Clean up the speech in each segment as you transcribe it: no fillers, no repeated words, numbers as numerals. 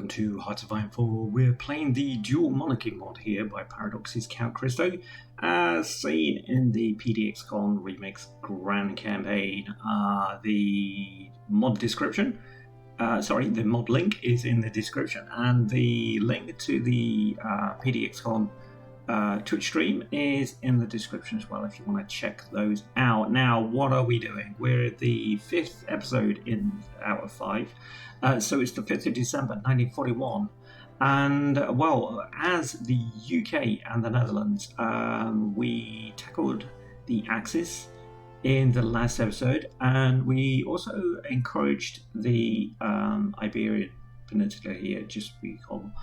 to HOI4. We're playing the Dual Monarchy Mod here by Paradox's Count Christo, as seen in the PDXCON Remix Grand Campaign. The mod description, the mod link is in the description, and the link to the PDXCON Twitch stream is in the description as well if you want to check those out. Now, what are we doing? We're at the 5th episode out of 5. So it's the 5th of December 1941, and well, as the UK and the Netherlands, we tackled the Axis in the last episode, and we also encouraged the Iberian Peninsula here just to become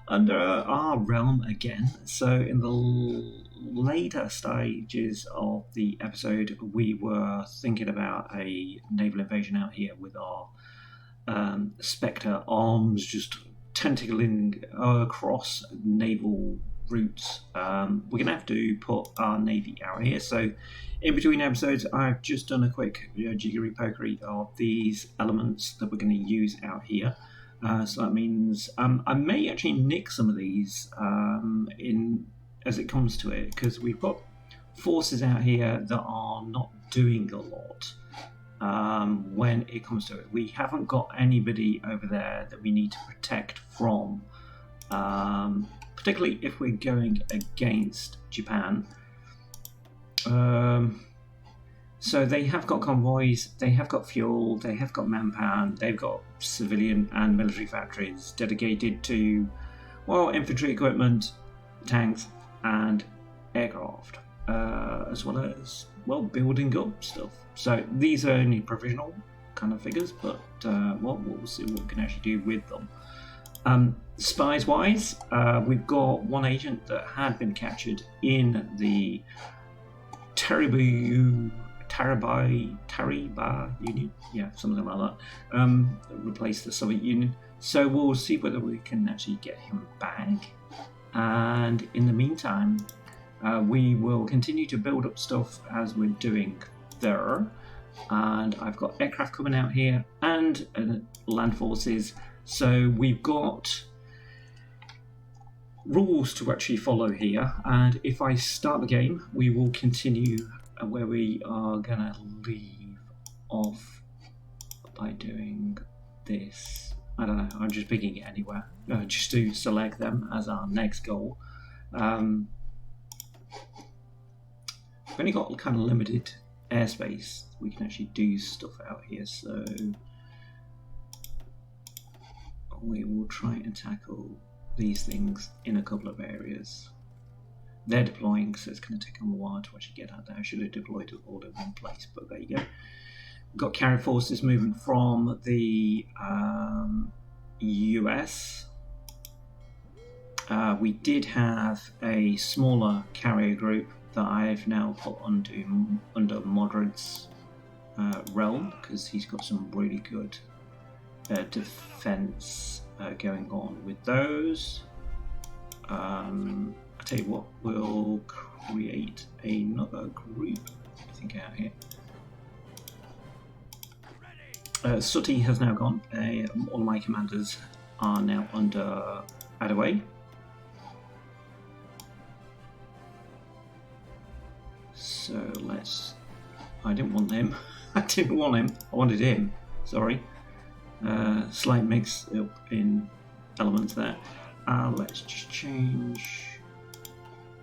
under our realm again. So in the later stages of the episode, we were thinking about a naval invasion out here with our Spectre arms just tentacling across naval routes. We're going to have to put our navy out here. So in between episodes, I've just done a quick jiggery-pokery of these elements that we're going to use out here. So that means I may actually nick some of these as it comes to it, because we've got forces out here that are not doing a lot. When it comes to it, we haven't got anybody over there that we need to protect from, particularly if we're going against Japan. So they have got convoys, they have got fuel, they have got manpower, they've got civilian and military factories dedicated to, well, infantry equipment, tanks and aircraft, as well as, well, building up stuff. So these are only provisional kind of figures, but well, we'll see what we can actually do with them. Spies wise, we've got one agent that had been captured in the Tariba Union, yeah, something like that, replace the Soviet Union. So we'll see whether we can actually get him back, and in the meantime we will continue to build up stuff as we're doing there. And I've got aircraft coming out here and land forces, so we've got rules to actually follow here, and if I start the game we will continue where we are gonna leave off by doing this. I don't know, I'm just picking it anywhere just to select them as our next goal. We've only got kind of limited airspace. We can actually do stuff out here, so we will try and tackle these things in a couple of areas. They're deploying, so it's going to take them a while to actually get out there. I should have deployed it all in one place, but there you go. We've got carrier forces moving from the US. We did have a smaller carrier group that I've now put under Moderate's realm, because he's got some really good defense going on with those. I tell you what, we'll create another group, I think, out here. Sooty has now gone. All my commanders are now under Adaway. So let's... I didn't want him. I didn't want him. I wanted him. Sorry. Slight mix up in elements there. Let's just change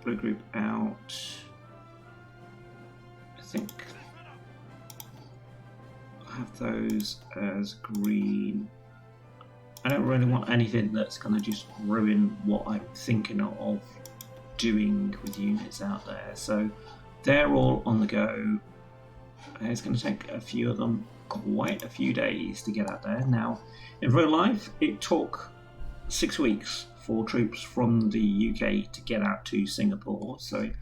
blue group out. I think I'll have those as green. I don't really want anything that's going to just ruin what I'm thinking of doing with units out there. So they're all on the go. It's going to take a few of them quite a few days to get out there. Now, in real life, it took 6 weeks for troops from the UK to get out to Singapore. So if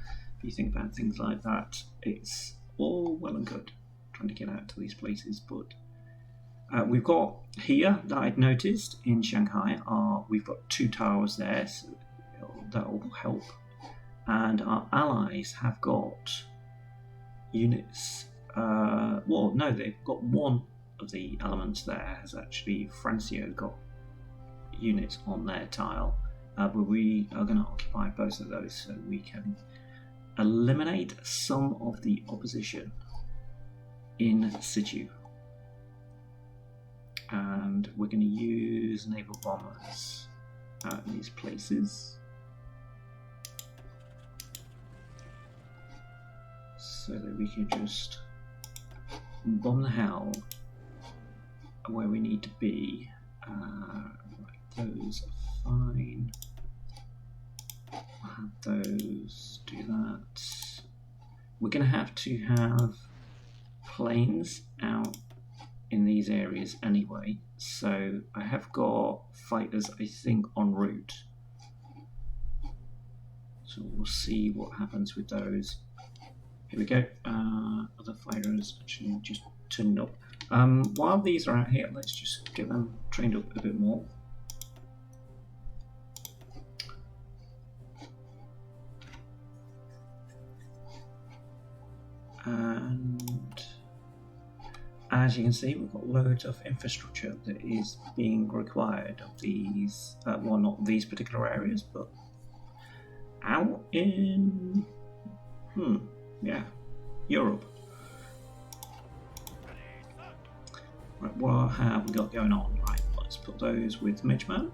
you think about things like that, it's all well and good trying to get out to these places. But we've got here that I'd noticed in Shanghai, we've got 2 towers there, so that will help. And our allies have got units. Well, no, they've got one of the elements there. Has actually Francio got units on their tile, but we are going to occupy both of those so we can eliminate some of the opposition in situ. And we're going to use naval bombers at these places so that we can just bomb the hell where we need to be. Right, those are fine. We'll have those do that. We're going to have planes out in these areas anyway, so I have got fighters I think en route, so we'll see what happens with those. Here we go. Other fighters actually just turned up. While these are out here, let's just get them trained up a bit more. And as you can see, we've got loads of infrastructure that is being required of these, well, not these particular areas, but out in, yeah, Europe. Right, what have we got going on? Right, let's put those with Midgeman.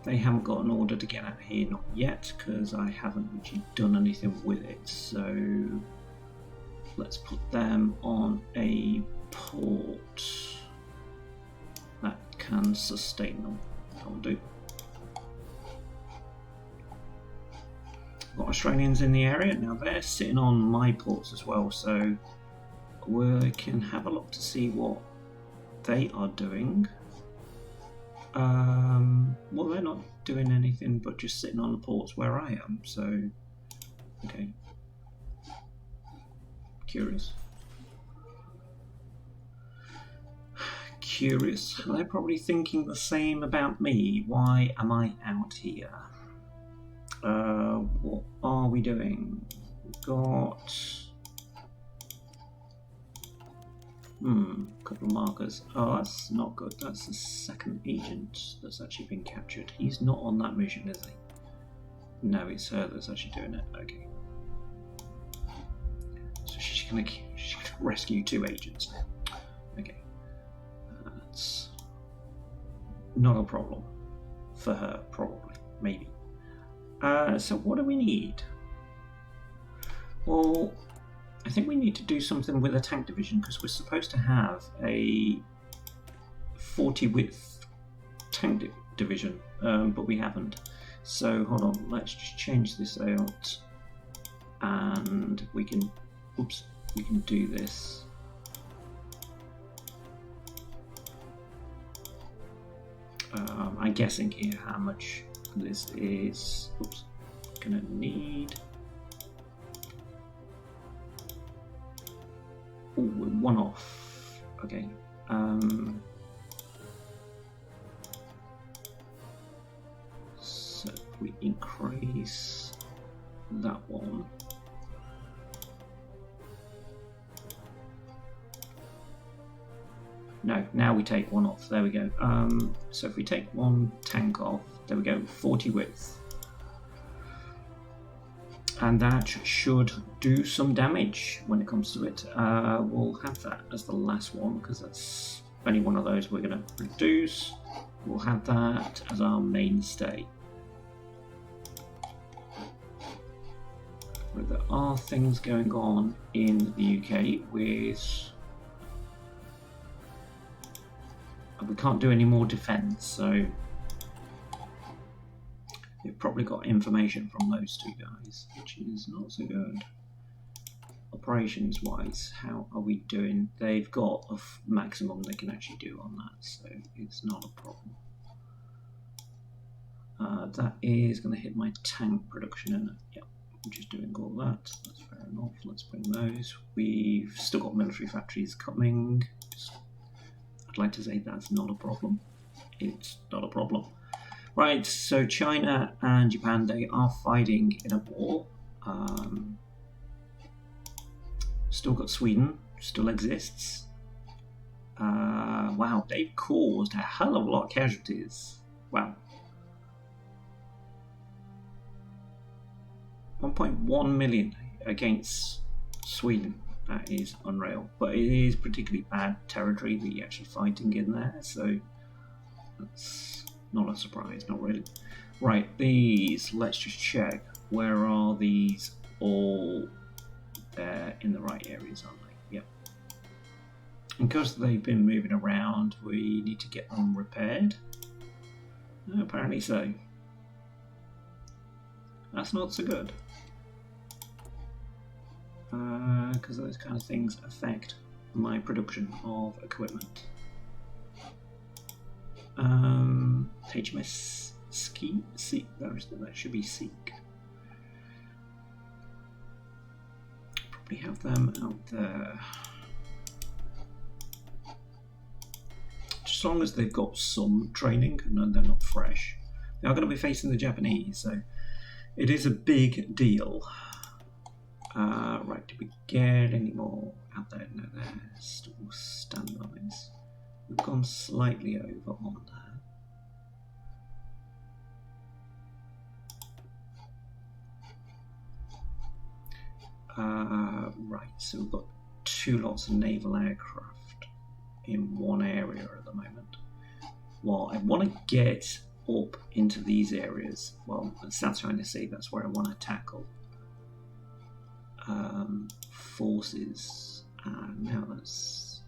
They haven't got an order to get out here, not yet, because I haven't actually done anything with it, so let's put them on a port that can sustain them. That'll do. Got Australians in the area. Now they're sitting on my ports as well, so we can have a look to see what they are doing. Well, they're not doing anything but just sitting on the ports where I am, so okay. Curious. They're probably thinking the same about me. Why am I out here? What are we doing? We've got a couple of markers. Oh, that's not good. That's the second agent that's actually been captured. He's not on that mission, is he? No, it's her that's actually doing it. Okay. So she's gonna rescue 2 agents now. Okay. That's not a problem for her, probably. Maybe. So what do we need? Well, I think we need to do something with a tank division because we're supposed to have a 40 width tank division, but we haven't. So hold on, let's just change this out, and we can do this. I'm guessing here how much this is. Gonna need. Oh, we're 1 off. Okay. So if we increase that one. No, now we take 1 off. There we go. So if we take 1 tank off, there we go, 40 width. And that should do some damage when it comes to it. We'll have that as the last one because that's only one of those we're going to produce. We'll have that as our mainstay. But there are things going on in the UK with... we can't do any more defence, so they've probably got information from those 2 guys, which is not so good. Operations wise, how are we doing? They've got a maximum they can actually do on that, so it's not a problem. That is going to hit my tank production, isn't it? Yep, I'm just doing all that. That's fair enough. Let's bring those. We've still got military factories coming. I'd like to say that's not a problem. It's not a problem. Right, so China and Japan, they are fighting in a war. Still got Sweden, still exists. Wow, they've caused a hell of a lot of casualties. Wow. 1.1 million against Sweden. That is unreal. But it is particularly bad territory that you're actually fighting in there, so that's not a surprise, not really. Right, these, let's just check. Where are these all there in the right areas, aren't they? Yep. Because they've been moving around, we need to get them repaired. Apparently so. That's not so good. Because those kind of things affect my production of equipment. HMS Seek, that should be Seek. Probably have them out there. As long as they've got some training and they're not fresh. They are going to be facing the Japanese, so it is a big deal. Right, did we get any more out there? No, they're still standbys. We've gone slightly over on that. Right, so we've got 2 lots of naval aircraft in one area at the moment. Well, I want to get up into these areas. Well, South China Sea, that's where I want to tackle. Forces, and now that's,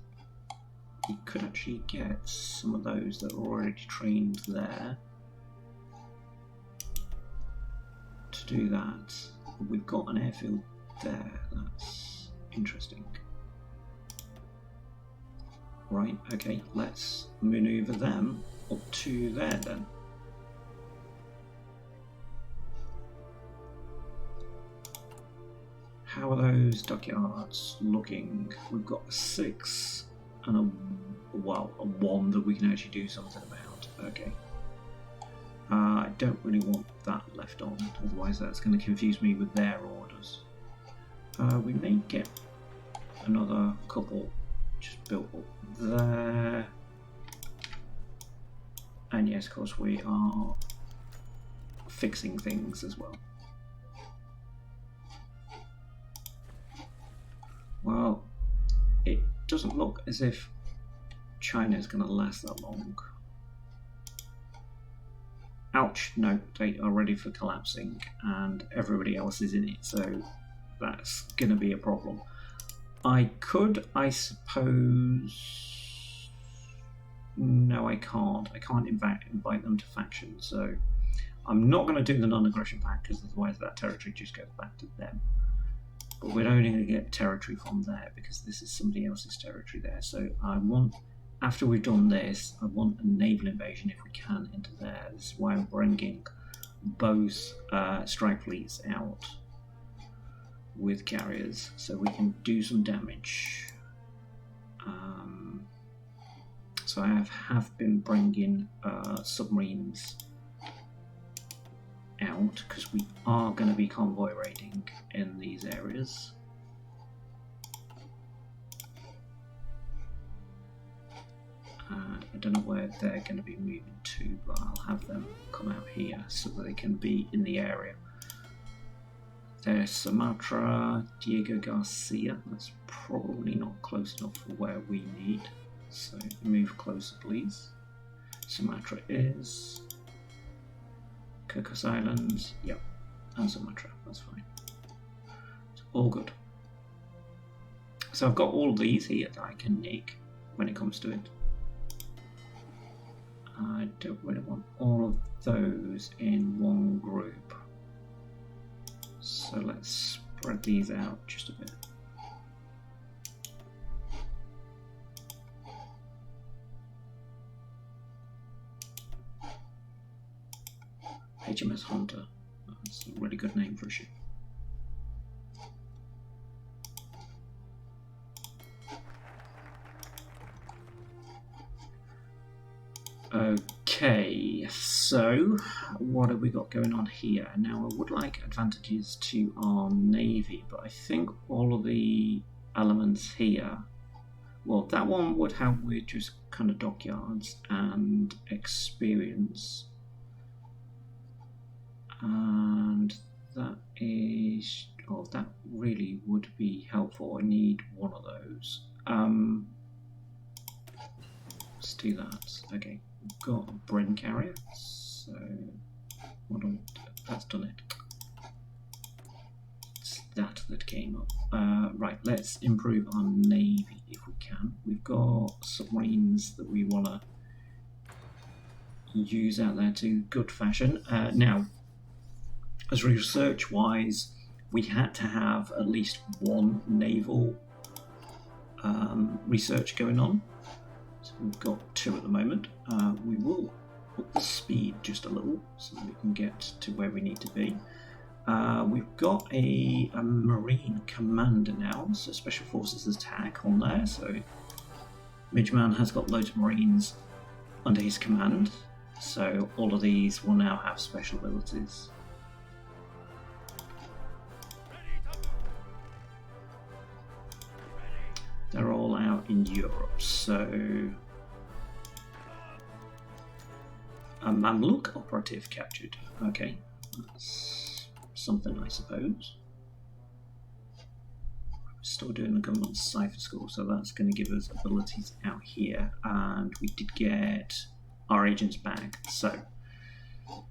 you could actually get some of those that are already trained there to do that. But we've got an airfield there, that's interesting. Right, okay, let's maneuver them up to there then. How are those dockyards looking? We've got a 6 and a 1 that we can actually do something about. Okay. I don't really want that left on, otherwise that's going to confuse me with their orders. We may get another couple just built up there. And yes, of course, we are fixing things as well. Well, it doesn't look as if China is going to last that long. Ouch, no, they are ready for collapsing and everybody else is in it, so that's going to be a problem. I could, I suppose... No, I can't. I can't invite them to faction, so I'm not going to do the non-aggression pact because otherwise that territory just goes back to them. But we're only going to get territory from there because this is somebody else's territory there. So I want, after we've done this, I want a naval invasion if we can into there. This is why I'm bringing both strike fleets out with carriers so we can do some damage. So I have been bringing submarines out because we are going to be convoy raiding in these areas. I don't know where they're going to be moving to, but I'll have them come out here so that they can be in the area. There's Sumatra, Diego Garcia. That's probably not close enough for where we need, so move closer please. Sumatra is Cocos Islands, yep, and Sumatra, that's fine. It's all good. So I've got all of these here that I can nick when it comes to it. I don't really want all of those in one group. So let's spread these out just a bit. HMS Hunter, that's a really good name for a ship. Okay, so what have we got going on here? Now I would like advantages to our navy, but I think all of the elements here Well, that one would help with just kind of dockyards and experience. And that is, oh, that really would be helpful. I need one of those. Let's do that. Okay, we've got a Bren carrier, so that's done it. It's that came up. Right, let's improve our navy if we can. We've got submarines that we want to use out there to good fashion. Now, as research-wise, we had to have at least one naval research going on. So we've got 2 at the moment. We will up the speed just a little so that we can get to where we need to be. We've got a Marine commander now, so Special Forces attack on there. So Midgeman has got loads of Marines under his command. So all of these will now have special abilities. They're all out in Europe, so a Mamluk operative captured. Okay, that's something, I suppose. We're still doing the government cipher score, so that's going to give us abilities out here, and we did get our agents back. So have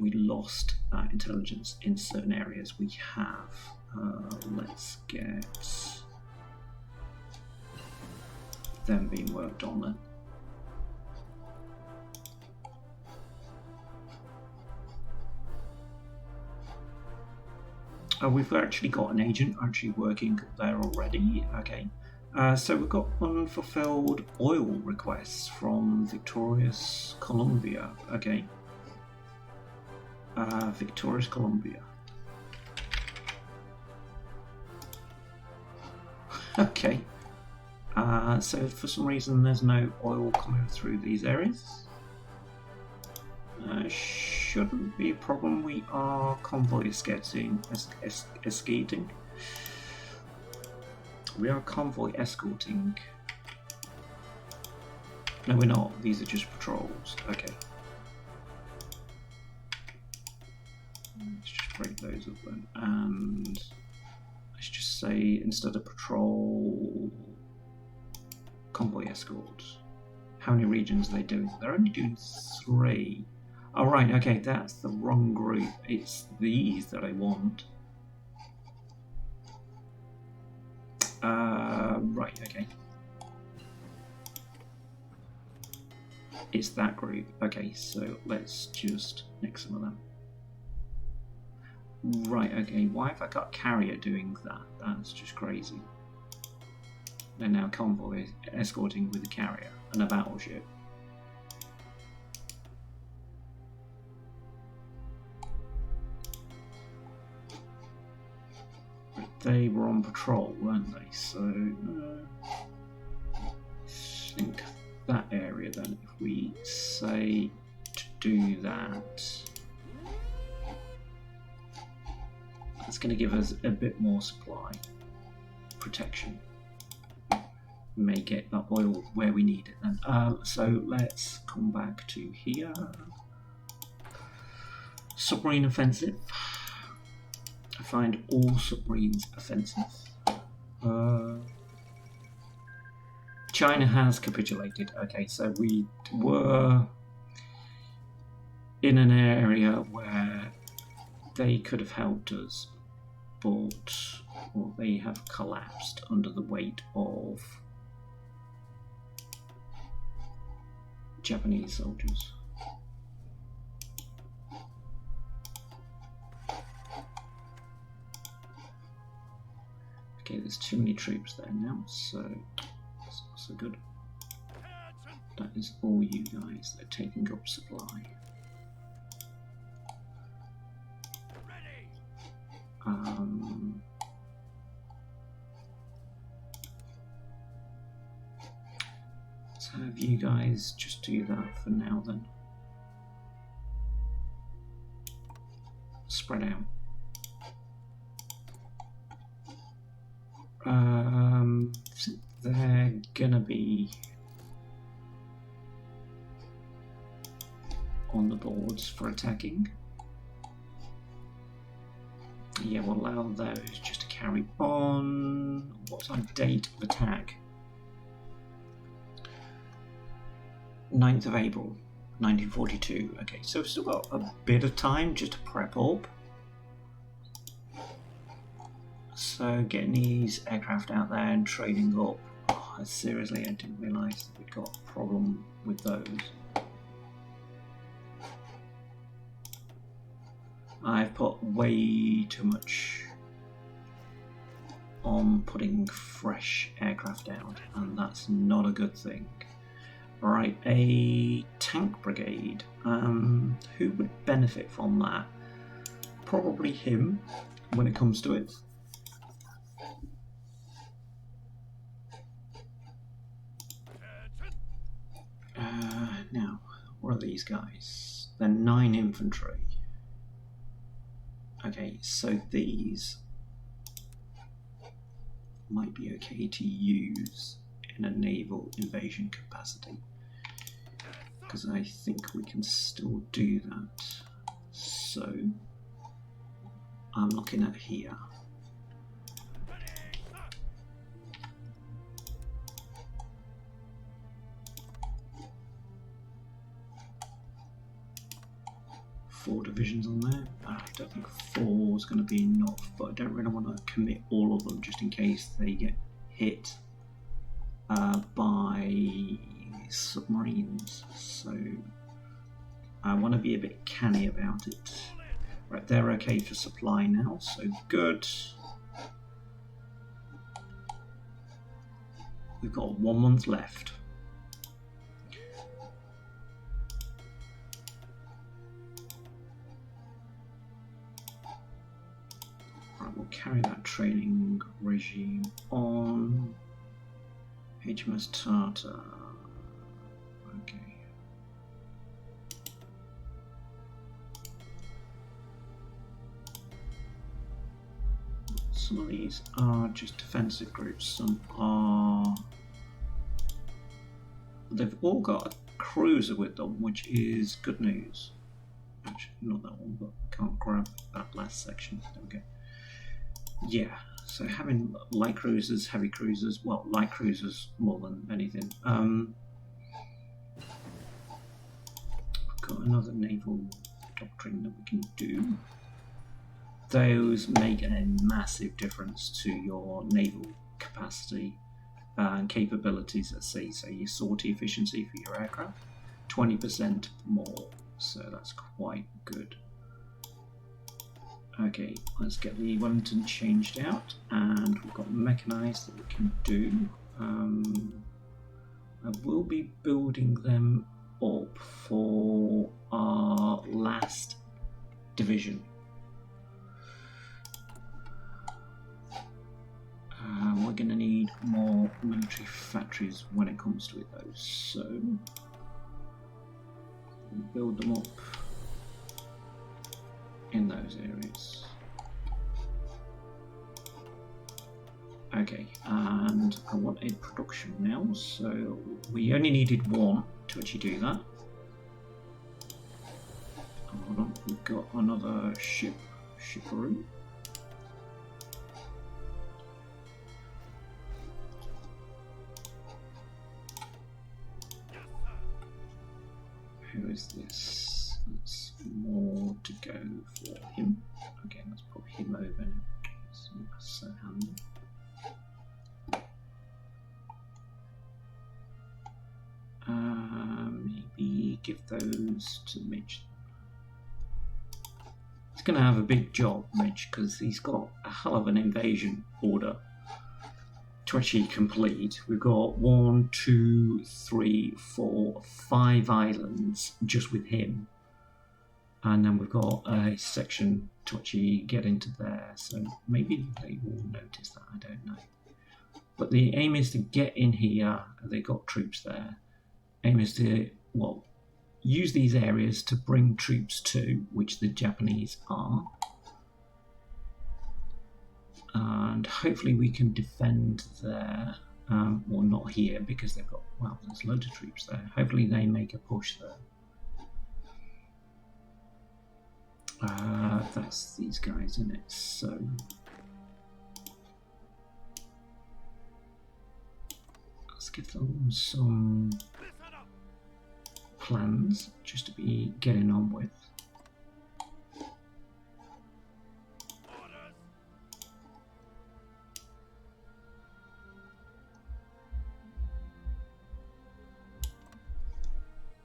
we lost that intelligence in certain areas? We have. Let's get them being worked on then. We've actually got an agent actually working there already. Okay, so we've got unfulfilled oil requests from Victorious Columbia. Okay, Victorious Columbia. Okay. So for some reason there's no oil coming through these areas. Shouldn't be a problem. We are convoy escorting. We are convoy escorting. No, we're not. These are just patrols. Okay. Let's just break those up then. And let's just say instead of patrol, convoy escorts. How many regions are they doing? They're only doing 3. Oh, right, okay, that's the wrong group. It's these that I want. Right, okay. It's that group. Okay, so let's just nick some of them. Right, okay, why have I got carrier doing that? That's just crazy. They're now convoy escorting with a carrier and a battleship. But they were on patrol, weren't they? So think that area then. If we say to do that, it's going to give us a bit more supply protection. May get that oil where we need it then. So let's come back to here. Submarine offensive. I find all submarines offensive. China has capitulated. Okay, so we were in an area where they could have helped us, but well, they have collapsed under the weight of Japanese soldiers. Okay, there's too many troops there now, so that's not so good. That is all you guys. They're taking up supply. Let's have you guys just do that for now then. Spread out. they're gonna be on the boards for attacking. Yeah, we'll allow those just to carry on. What's our date of attack? 9th of April, 1942. Okay, so we've still got a bit of time just to prep up. So getting these aircraft out there and trading up. Oh, seriously, I didn't realise that we'd got a problem with those. I've put way too much on putting fresh aircraft out, and that's not a good thing. Right, a tank brigade. Who would benefit from that? Probably him when it comes to it. Now, what are these guys? They're 9 infantry. Okay, so these might be okay to use in a naval invasion capacity, because I think we can still do that. So I'm looking at here. Four divisions on there. I don't think 4 is going to be enough, but I don't really want to commit all of them just in case they get hit by submarines. So I want to be a bit canny about it. Right, they're okay for supply now, so good. We've got 1 month left. We'll carry that training regime on. HMS Tartar. Okay. Some of these are just defensive groups. Some are. They've all got a cruiser with them, which is good news. Actually, not that one, but I can't grab that last section. There we go. Yeah, so having light cruisers, heavy cruisers, well, light cruisers more than anything. We've got another naval doctrine that we can do. Those make a massive difference to your naval capacity and capabilities at sea. So your sortie efficiency for your aircraft, 20% more, so that's quite good. Okay, let's get the Wellington changed out, and we've got mechanised that we can do. I will be building them up for our last division. We're going to need more military factories when it comes to it though, so we'll build them up in those areas. Okay, and I want a production now, so we only needed 1 to actually do that. Hold on, we've got another shipperoo. Who is this? That's more to go for him. Okay, let's put him over now. So handy. Maybe give those to Mitch. He's going to have a big job, Mitch, because he's got a hell of an invasion order to actually complete. We've got 1, 2, 3, 4, 5 islands just with him. And then we've got a section to actually get into there, so maybe they will notice that, I don't know. But the aim is to get in here, they got troops there. Aim is to, well, use these areas to bring troops to, which the Japanese are. And hopefully we can defend there. Well, not here because they've got, well, there's loads of troops there. Hopefully they make a push there. That's these guys in it, so let's give them some plans just to be getting on with.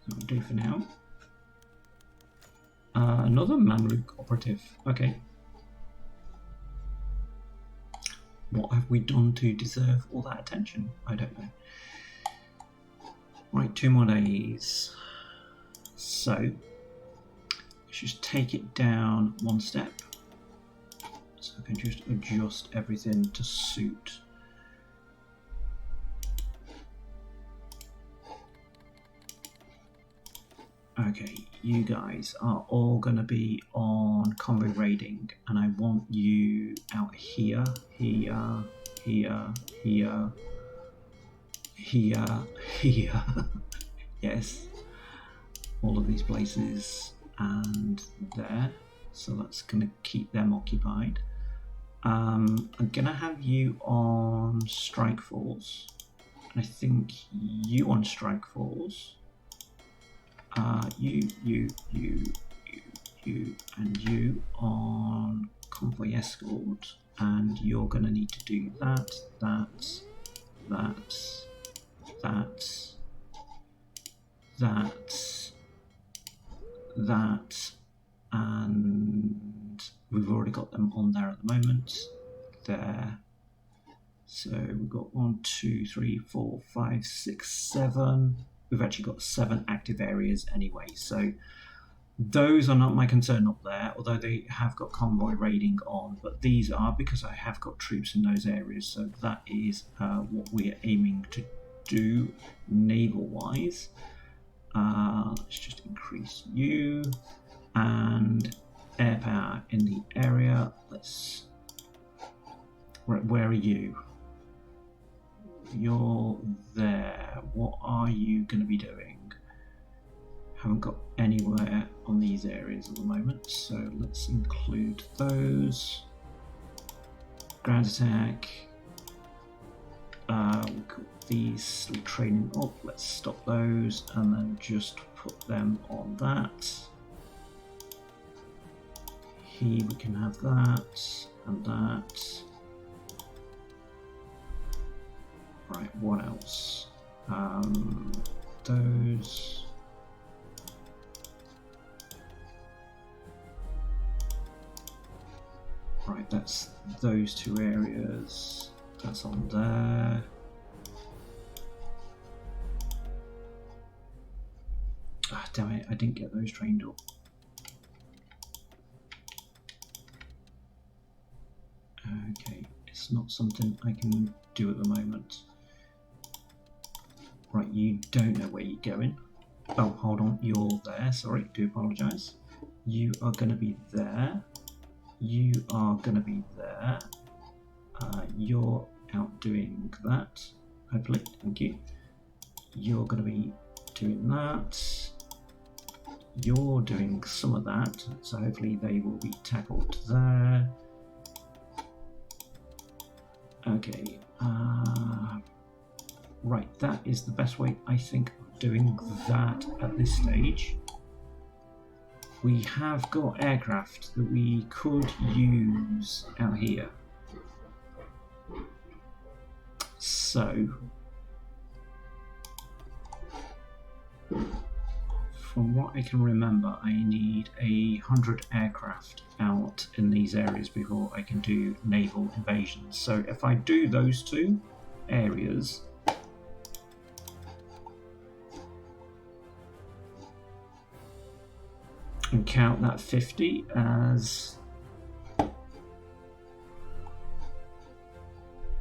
That'll do for now. Another Mamluk operative. Okay. What have we done to deserve all that attention? I don't know. Right, 2 more days. So, let's just take it down 1 step. So I can just adjust everything to suit. Okay, you guys are all going to be on convoy raiding, and I want you out here, here, here, here, here, here. Yes, all of these places and there. So that's going to keep them occupied. I'm going to have you on strike force. I think you on strike force. You, and you on convoy escort, and you're going to need to do that, and we've already got them on there at the moment. There. So we've got 1, 2, 3, 4, 5, 6, 7. We've actually got 7 active areas anyway, so those are not my concern up there, although they have got convoy raiding on, but these are because I have got troops in those areas, so that is what we're aiming to do naval-wise. Let's just increase you, and air power in the area. Let's... Where are you? You're there. What are you going to be doing? Haven't got anywhere on these areas at the moment, so let's include those. Ground attack. We've got these training up. Let's stop those and then just put them on that. Here we can have that and that. Right, what else? Those. Right, that's those 2 areas. That's on there. Ah, damn it, I didn't get those trained up. Okay, it's not something I can do at the moment. Right, you don't know where you're going. Oh, hold on, you're there. Sorry, do apologise. You are going to be there. You are going to be there. You're out doing that, hopefully. Thank you. You're going to be doing that. You're doing some of that, so hopefully they will be tackled there. Okay. Right, that is the best way, I think, of doing that at this stage. We have got aircraft that we could use out here. So, from what I can remember, I need 100 aircraft out in these areas before I can do naval invasions. So if I do those 2 areas, and count that 50 as...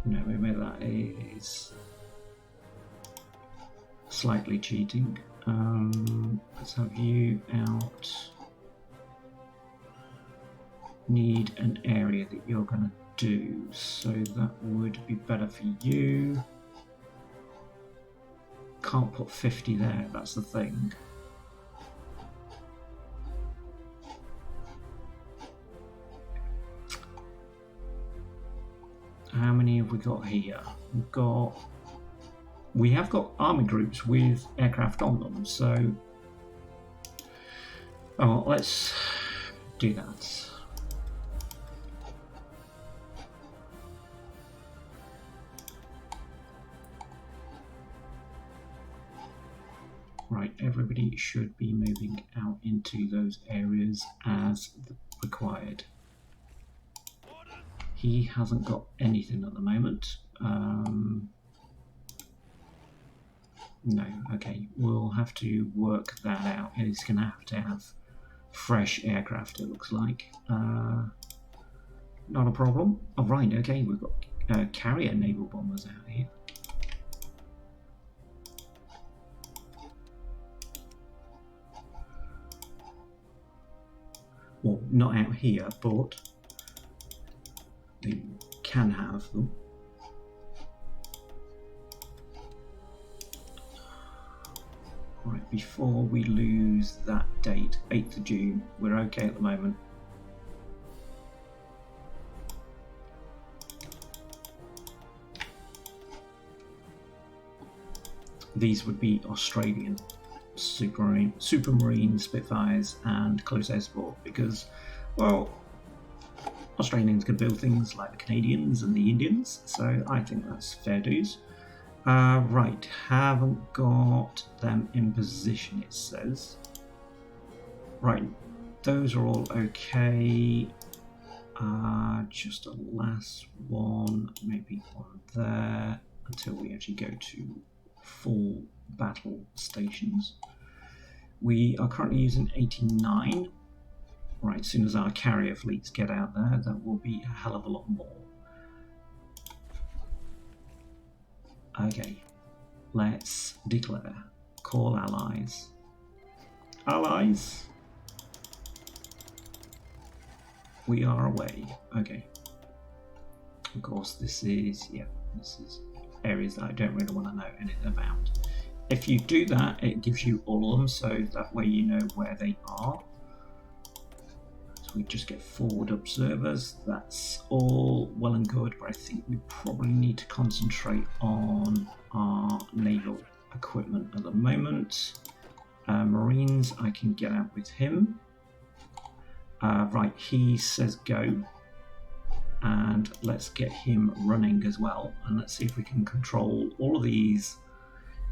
No, maybe that is slightly cheating. Let's have you out. Need an area that you're going to do, so that would be better for you. can't put 50 there, that's the thing. How many have we got here? We have got army groups with aircraft on them, so let's do that. Right, everybody should be moving out into those areas as required. He hasn't got anything at the moment. No, okay, we'll have to work that out. He's going to have fresh aircraft, it looks like. Not a problem. Oh, right, okay, we've got carrier naval bombers out here. Well, not out here, but they can have them. Right, before we lose that date, 8th of June, we're okay at the moment. These would be Australian Supermarine Spitfires and close air support because, well, Australians can build things like the Canadians and the Indians, so I think that's fair dues. Right, haven't got them in position, it says. Right, those are all okay. Just a last one, maybe one there, until we actually go to full battle stations. We are currently using 89. Right, as soon as our carrier fleets get out there, that will be a hell of a lot more. Okay, let's declare. Call allies. Allies! We are away. Okay. Of course, this is areas that I don't really want to know anything about. If you do that, it gives you all of them, so that way you know where they are. So we just get forward observers. That's all well and good, but I think we probably need to concentrate on our naval equipment at the moment. Marines, I can get out with him. Right, he says go. And let's get him running as well. And let's see if we can control all of these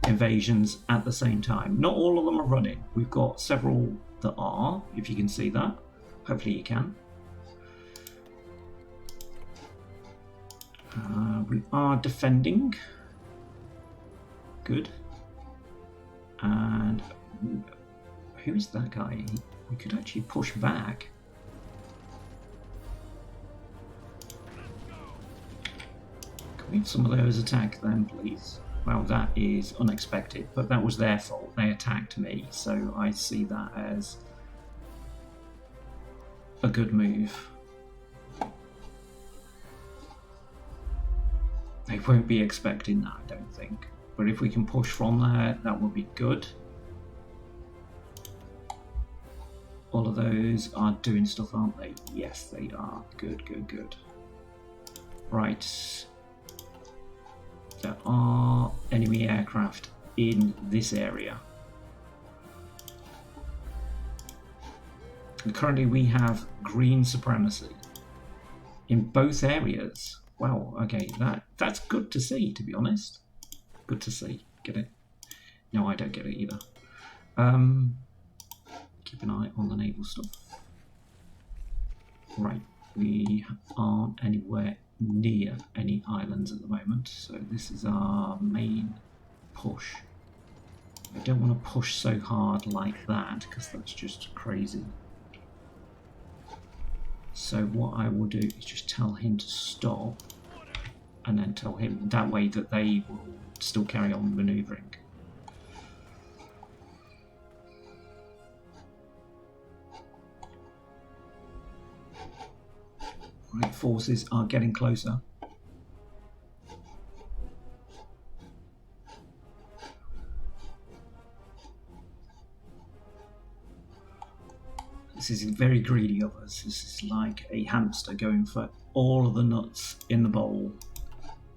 invasions at the same time. Not all of them are running. We've got several that are, if you can see that. Hopefully you can. We are defending. Good. And who is that guy? We could actually push back. Can we have some of those attack then, please? Well, that is unexpected, but that was their fault. They attacked me, so I see that as a good move. They won't be expecting that, I don't think. But if we can push from there, that will be good. All of those are doing stuff, aren't they? Yes, they are. Good, good, good. Right. There are enemy aircraft in this area. And currently we have green supremacy in both areas. Wow, okay, that's good to see, to be honest. Good to see. Get it? No, I don't get it either. Keep an eye on the naval stuff. Right, we aren't anywhere near any islands at the moment, so this is our main push. I don't want to push so hard like that because that's just crazy. So what I will do is just tell him to stop and then tell him that way that they will still carry on manoeuvring. Right, forces are getting closer. This is very greedy of us. This is like a hamster going for all of the nuts in the bowl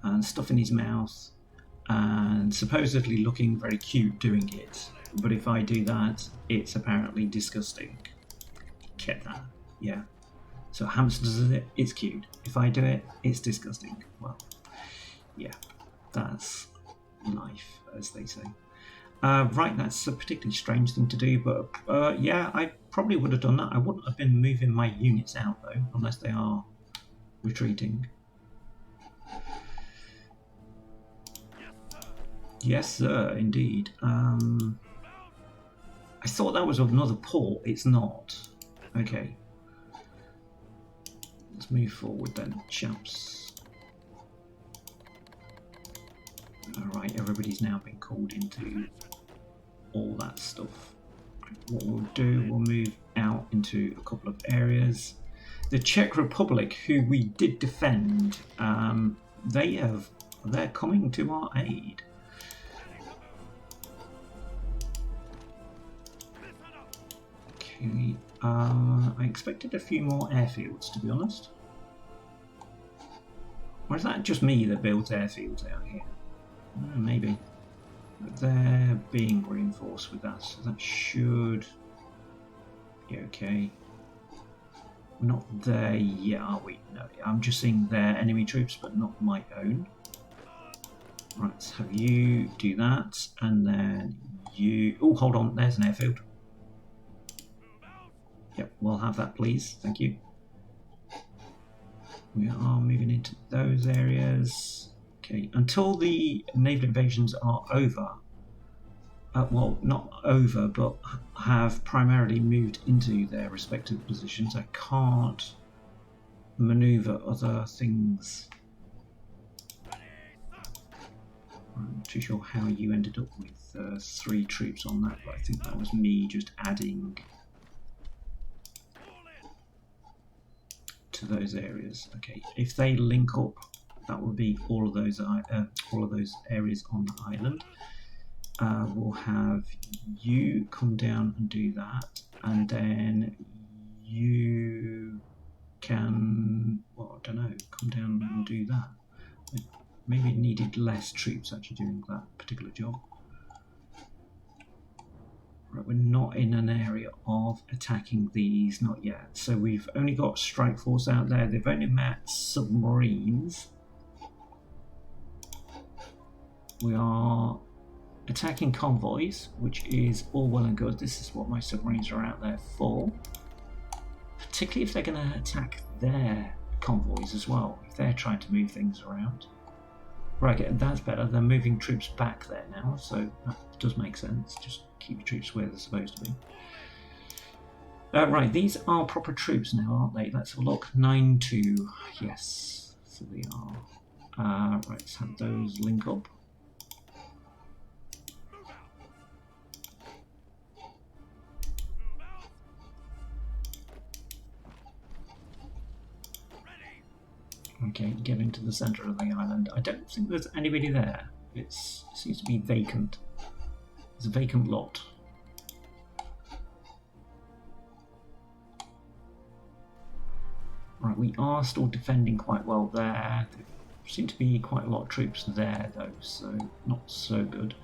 and stuff in his mouth and supposedly looking very cute doing it. But if I do that, it's apparently disgusting. Get that? Yeah. So hamster does it, it's cute. If I do it, it's disgusting. Well, yeah, that's life, as they say. Right, that's a particularly strange thing to do, but yeah, I probably would have done that. I wouldn't have been moving my units out, though, unless they are retreating. Yes, sir, indeed. I thought that was another port. It's not. Okay. Let's move forward then, chaps. Alright, everybody's now been called into all that stuff. What we'll do, we'll move out into a couple of areas. The Czech Republic, who we did defend, they're coming to our aid. Okay, I expected a few more airfields, to be honest. Or is that just me that builds airfields out here? Maybe. But they're being reinforced with that, so that should be okay. We're not there yet, are we? No, I'm just seeing their enemy troops, but not my own. Right, let's have you do that, and then you... Oh, hold on, there's an airfield. Yep, we'll have that, please. Thank you. We are moving into those areas. Okay, until the naval invasions are over, well, not over, but have primarily moved into their respective positions, I can't maneuver other things. I'm not too sure how you ended up with 3 troops on that, but I think that was me just adding to those areas. Okay, if they link up, that will be all of those areas on the island. We'll have you come down and do that, and then you can, well, I don't know, come down and do that. Maybe it needed less troops actually doing that particular job. Right, we're not in an area of attacking these, not yet. So we've only got strike force out there. They've only met submarines. We are attacking convoys, which is all well and good. This is what my submarines are out there for. Particularly if they're going to attack their convoys as well, if they're trying to move things around. Right, that's better. They're moving troops back there now, so that does make sense. Just keep your troops where they're supposed to be. Right, these are proper troops now, aren't they? Let's have a look. 9-2. Yes, so they are. Right, let's have those link up. Okay, get into the centre of the island. I don't think there's anybody there. It seems to be vacant. It's a vacant lot. Right, we are still defending quite well there. There seem to be quite a lot of troops there though, so not so good.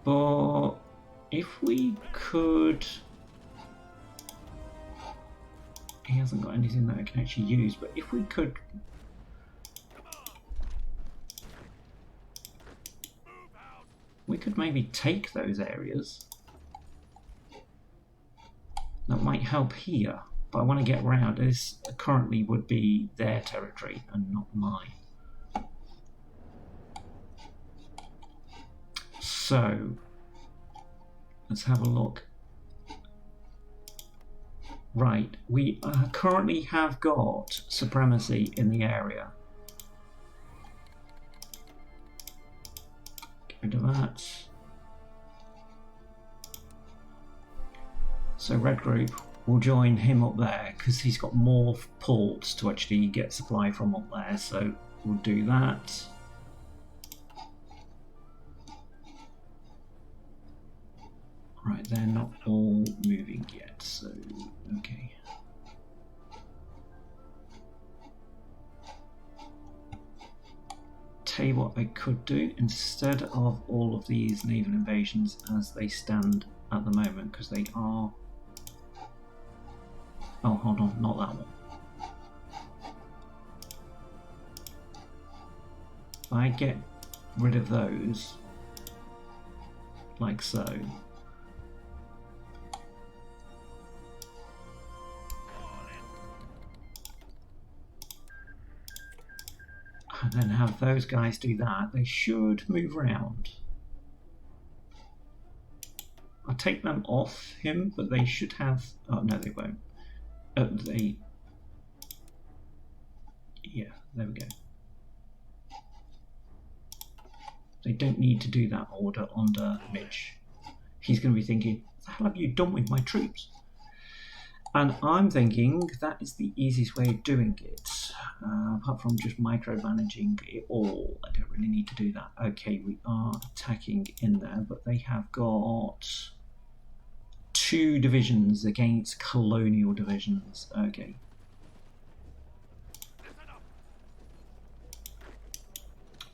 But if we could... He hasn't got anything that I can actually use, but if we could... We could maybe take those areas. That might help here, but I want to get around. This currently would be their territory and not mine. So, let's have a look. Right, we currently have got supremacy in the area. Get rid of that. So Red Group will join him up there because he's got more ports to actually get supply from up there, so we'll do that. Right, they're not all moving yet, so okay. Tell you what I could do, instead of all of these naval invasions as they stand at the moment, because they are... Oh, hold on, not that one. If I get rid of those, like so, and then have those guys do that, they should move around. I'll take them off him, but they should have... Oh, no, they won't. Yeah, there we go. They don't need to do that order under Mitch. He's going to be thinking, what the hell have you done with my troops? And I'm thinking that is the easiest way of doing it, apart from just micromanaging it all. I don't really need to do that. Okay, we are attacking in there, but they have got 2 divisions against colonial divisions. Okay.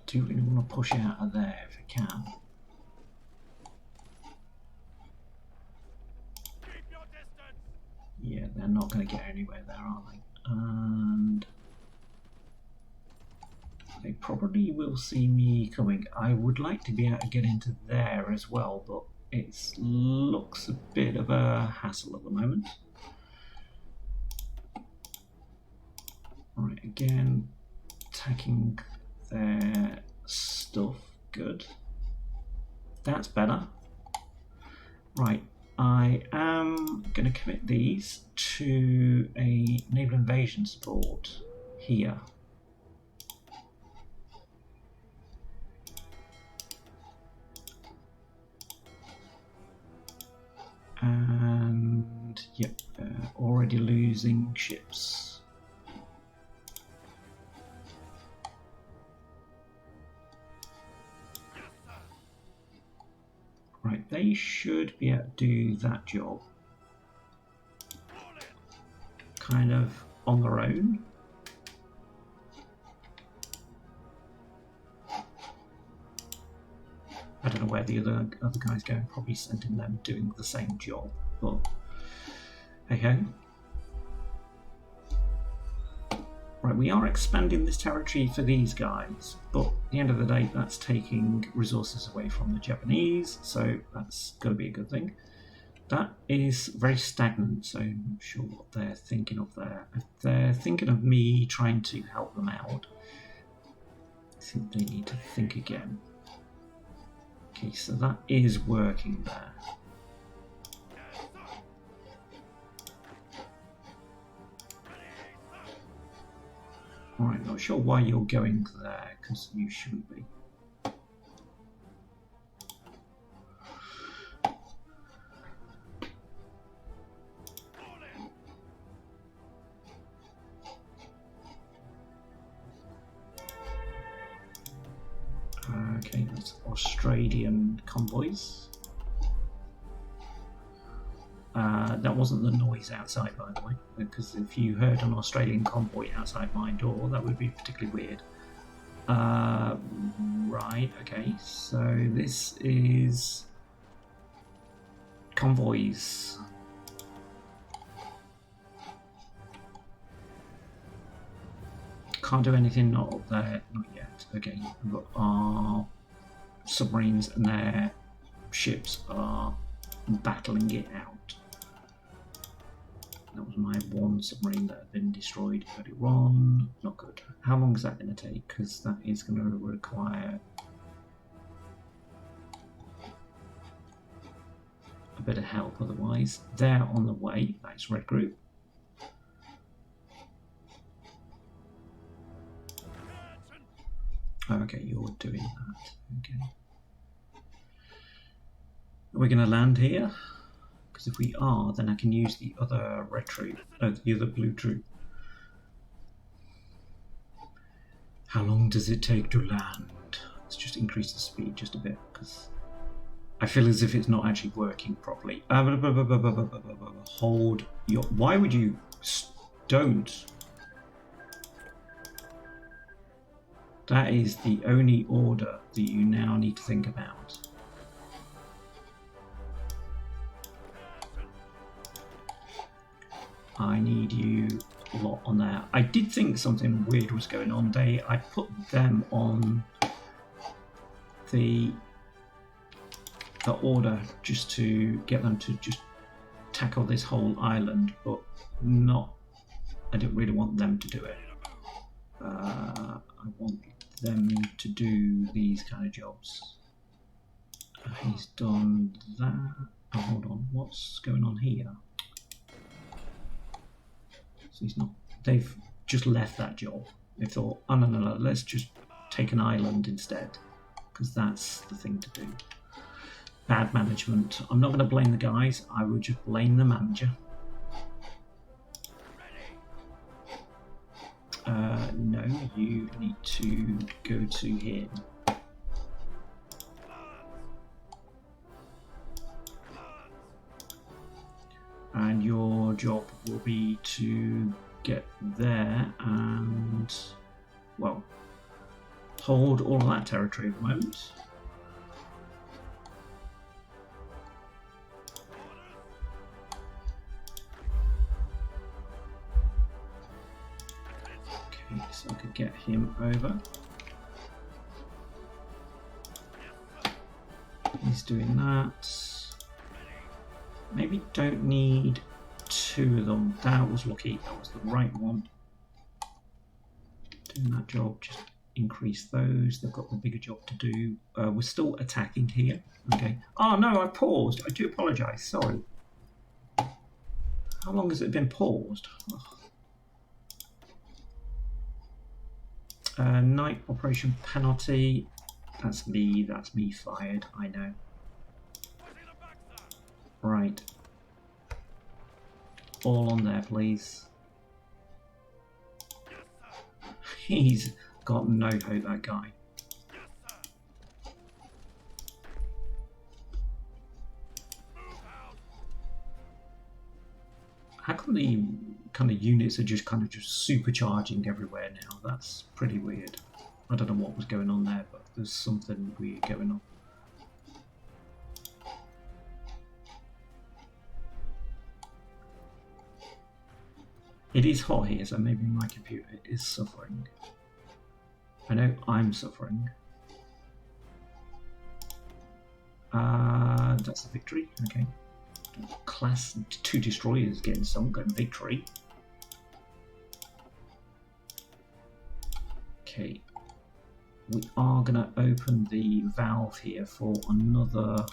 Do really want to push out of there if I can. Yeah, they're not going to get anywhere there, are they? And they probably will see me coming. I would like to be able to get into there as well, but it looks a bit of a hassle at the moment. Right, again, attacking their stuff. Good. That's better. Right. I am going to commit these to a Naval Invasion support here. And, yep, already losing ships. Right, they should be able to do that job kind of on their own. I don't know where the other guys go, probably sending them doing the same job, but okay. Right, we are expanding this territory for these guys, but at the end of the day, that's taking resources away from the Japanese, so that's got to be a good thing. That is very stagnant, so I'm not sure what they're thinking of there. If they're thinking of me trying to help them out, I think they need to think again. Okay, so that is working there. Alright, not sure why you're going there, because you shouldn't be. Okay, that's Australian convoys. That wasn't the noise outside, by the way, because if you heard an Australian convoy outside my door, that would be particularly weird. Right, okay, so this is convoys. Can't do anything, not up there, not yet. Okay, we've got our submarines and their ships are battling it out. That was my one submarine that had been destroyed earlier on. Not good. How long is that going to take? Because that is going to require a bit of help otherwise. They're on the way. That's Red Group. Okay, you're doing that. Okay. Are we going to land here? Because if we are, then I can use the other red troop, the other blue troop. How long does it take to land? Let's just increase the speed just a bit, because I feel as if it's not actually working properly. Hold your... Why would you... Don't. That is the only order that you now need to think about. I need you a lot on there. I did think something weird was going on. I put them on the order just to get them to just tackle this whole island, but not. I didn't really want them to do it. I want them to do these kind of jobs. He's done that. Oh, hold on. What's going on here? So he's not. They've just left that job. They thought, oh no, let's just take an island instead, because that's the thing to do. Bad management. I'm not going to blame the guys. I would just blame the manager. No, you need to go to him. And your job will be to get there and, well, hold all of that territory at the moment. Okay, so I could get him over. He's doing that. Maybe don't need two of them. That was lucky. That was the right one. Doing that job, just increase those. They've got the bigger job to do. We're still attacking here. Okay. Oh no, I paused. I do apologise. Sorry. How long has it been paused? Night operation penalty. That's me fired. I know. Right. All on there, please. He's got no hope, that guy. How come the kind of units are just supercharging everywhere now? That's pretty weird. I don't know what was going on there, but there's something weird going on. It is hot here, so maybe my computer is suffering. I know I'm suffering. That's a victory. Okay. Class 2 destroyers getting sunk and victory. Okay. We are going to open the valve here for another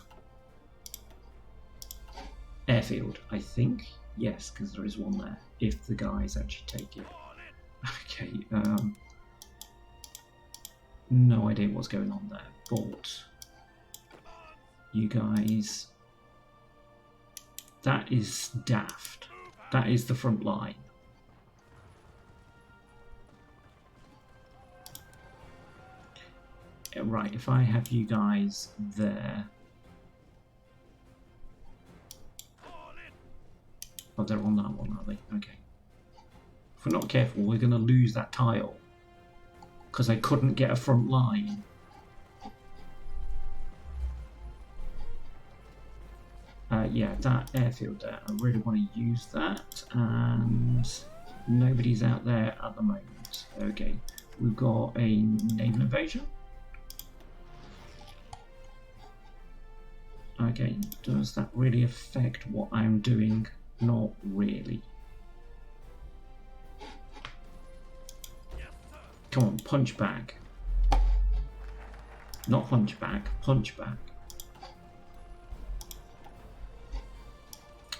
airfield, I think. Yes, because there is one there, if the guys actually take it. Okay, no idea what's going on there, but you guys, that is daft. That is the front line. Right, if I have you guys there. Oh, they're on that one, are they? Okay. If we're not careful, we're going to lose that tile. Because I couldn't get a front line. Yeah, that airfield there. I really want to use that. And nobody's out there at the moment. Okay. We've got a Naval Invasion. Okay. Does that really affect what I'm doing? Not really. Come on, punch back. Not hunch back, punch back.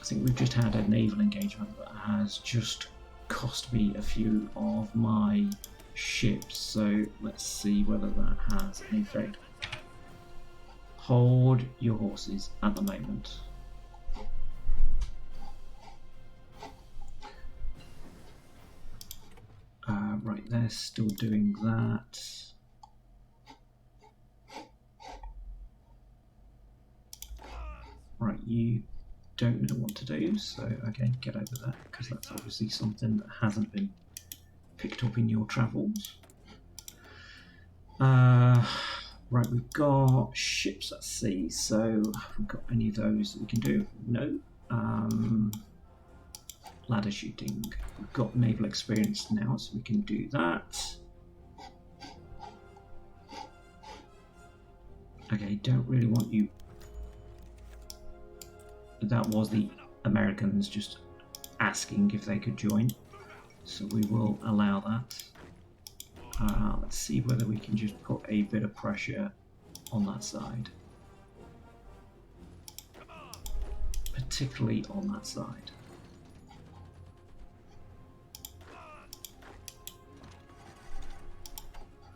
I think we've just had a naval engagement that has just cost me a few of my ships, so let's see whether that has an effect. Hold your horses at the moment. Right, they're still doing that. Right, you don't know what to do, so okay, get over that, because that's obviously something that hasn't been picked up in your travels. Right, we've got ships at sea, so have we got any of those that we can do? No. Ladder shooting. We've got naval experience now, so we can do that. Okay, don't really want you. That was the Americans just asking if they could join, so we will allow that. Let's see whether we can just put a bit of pressure on that side, particularly on that side.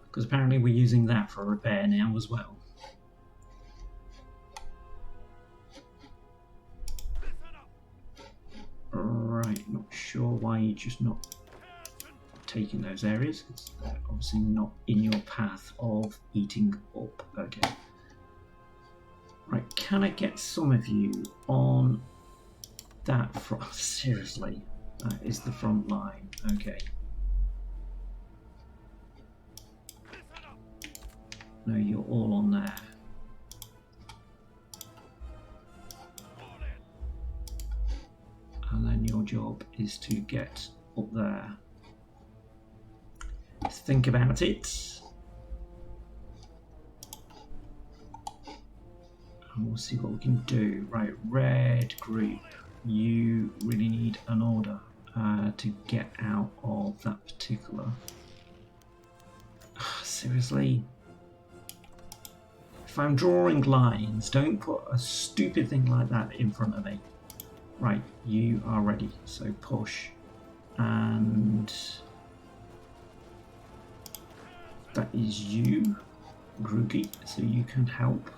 Because apparently we're using that for repair now as well. Right, not sure why you're just not taking those areas. It's obviously not in your path of eating up. Okay. Right, can I get some of you on that front? Seriously, that is the front line. Okay. No, you're all on there. And then your job is to get up there. Think about it. And we'll see what we can do. Right, red group. You really need an order to get out of that particular. Seriously? If I'm drawing lines, don't put a stupid thing like that in front of me. Right, you are ready, so push. And that is you, Grooky, so you can help.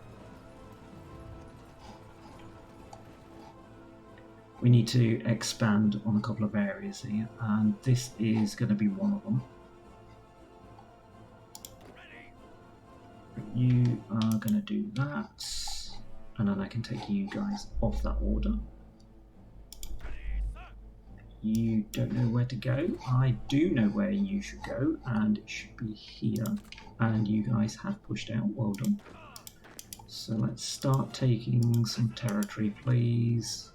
We need to expand on a couple of areas here, and this is going to be one of them. You are going to do that, and then I can take you guys off that order. You don't know where to go. I do know where you should go, and it should be here. And you guys have pushed out. Well done. So let's start taking some territory, please.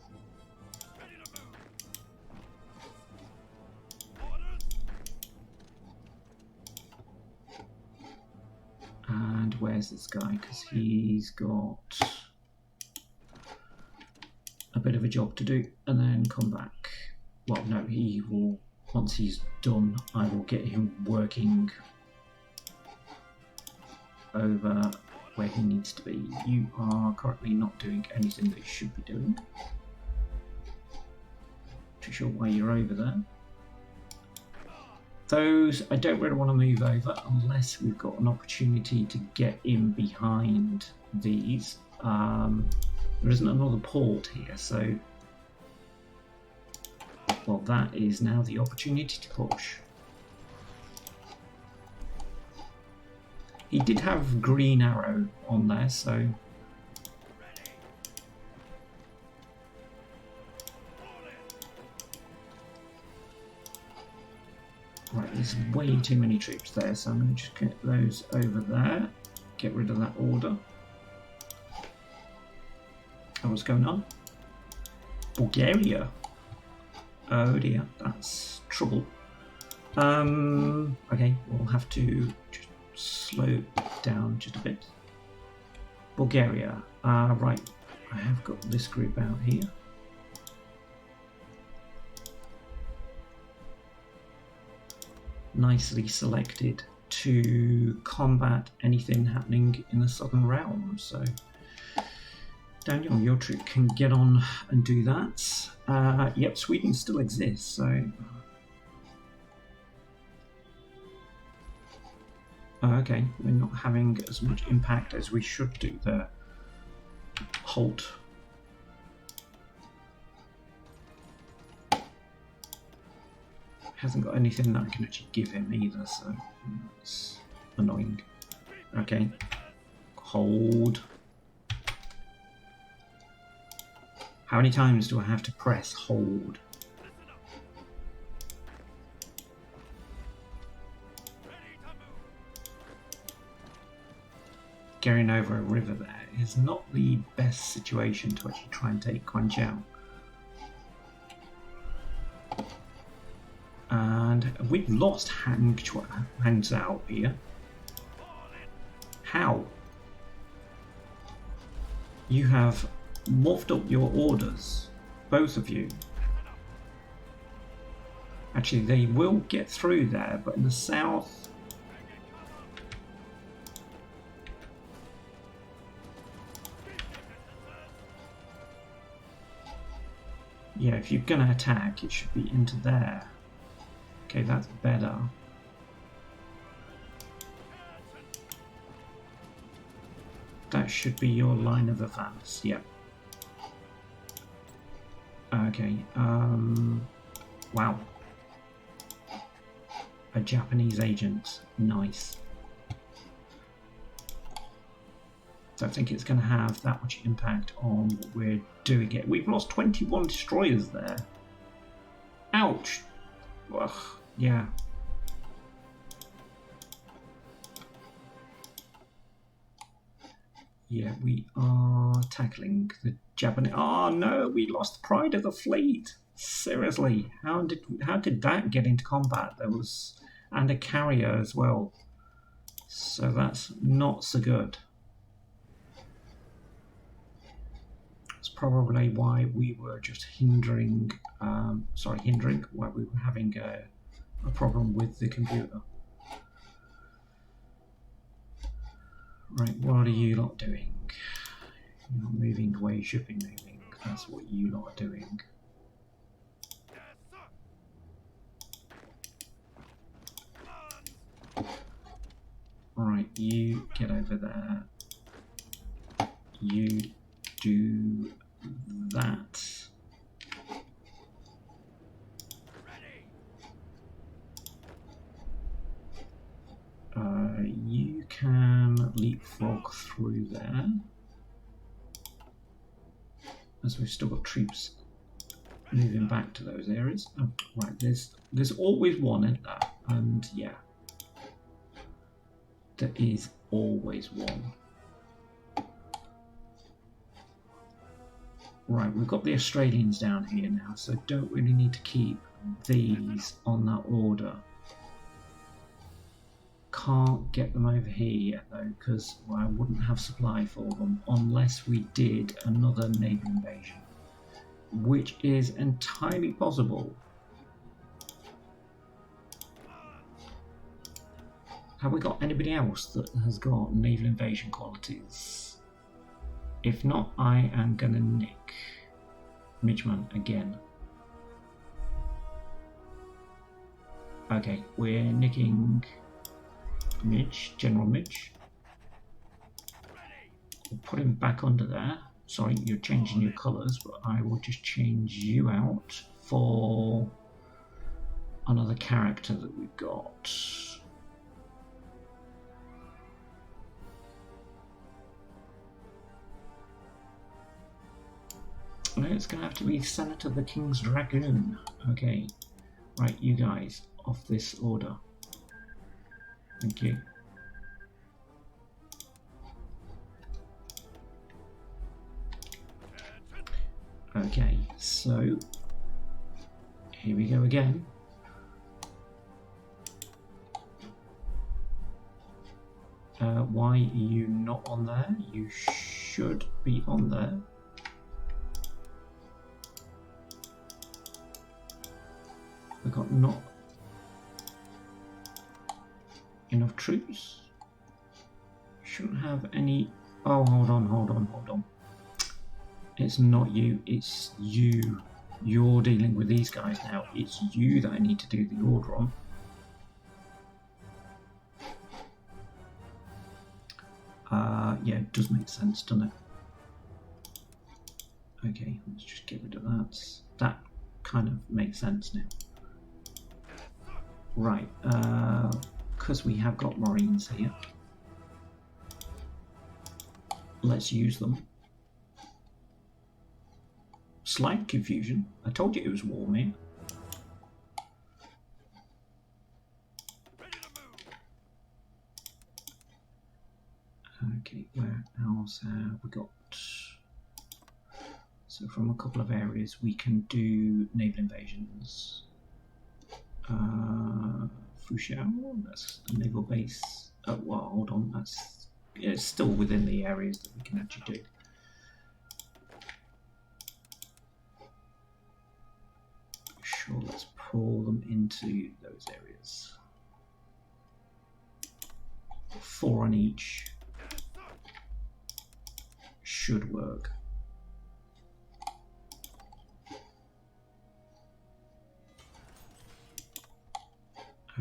And where's this guy? Because he's got a bit of a job to do, and then come back. Well, no, he will, once he's done, I will get him working over where he needs to be. You are currently not doing anything that you should be doing. Not too sure why you're over there. Those, I don't really want to move over unless we've got an opportunity to get in behind these. There isn't another port here, so well, that is now the opportunity to push. He did have green arrow on there, so right, there's way too many troops there, so I'm going to just get those over there, get rid of that order. Oh, what's going on? Bulgaria. Oh dear, that's trouble. Okay, we'll have to just slow down just a bit. Bulgaria. Right, I have got this group out here. Nicely selected to combat anything happening in the southern realm. So Daniel, your troop can get on and do that. Yep, Sweden still exists, so okay, we're not having as much impact as we should do there. Halt. Hasn't got anything that I can actually give him either, so it's annoying. Okay, hold. How many times do I have to press hold? Going over a river there is not the best situation to actually try and take Quanch out. And we've lost Hang Zhao here. How? You have morphed up your orders, both of you. Actually, they will get through there, but in the south... Yeah, if you're going to attack, it should be into there. Okay, that's better. That should be your line of advance, yep. Okay, wow. A Japanese agent, nice. Don't think it's going to have that much impact on what we're doing it. We've lost 21 destroyers there. Ouch! Ugh, yeah. Yeah, we are tackling the Japanese. Oh no, we lost the pride of the fleet. Seriously, how did that get into combat? There was, and a carrier as well. So that's not so good. It's probably why we were just hindering. Why we were having a problem with the computer. Right, what are you lot doing? You're not moving the way you should be moving. That's what you lot are doing. Alright, you get over there. You do that. You can leapfrog through there, as we've still got troops moving back to those areas. Oh, right, there's always one, isn't there? And yeah, there is always one. Right, we've got the Australians down here now, so don't really need to keep these on that order. Can't get them over here yet though, because I wouldn't have supply for them unless we did another naval invasion, which is entirely possible. Have we got anybody else that has got naval invasion qualities? If not, I am gonna nick Midgeman again. Okay, we're nicking Midge, General Midge. We'll put him back under there. Sorry, you're changing your colours, but I will just change you out for another character that we've got. It's going to have to be Senator the King's Dragoon. Okay, right, you guys, off this order. Thank you. Okay, so here we go again. Why are you not on there? You should be on there. We've got not enough troops. Shouldn't have any. Oh, hold on. It's not you, it's you. You're dealing with these guys now. It's you that I need to do the order on. Yeah, it does make sense, doesn't it? Okay, let's just get rid of that. That kind of makes sense now. Right, because we have got Marines here, let's use them. Slight confusion. I told you it was warm here. Okay, where else have we got? So from a couple of areas we can do naval invasions. Fushao, that's a naval base. Oh, well, hold on, that's it's still within the areas that we can actually do. Sure, let's pull them into those areas. 4 on each should work.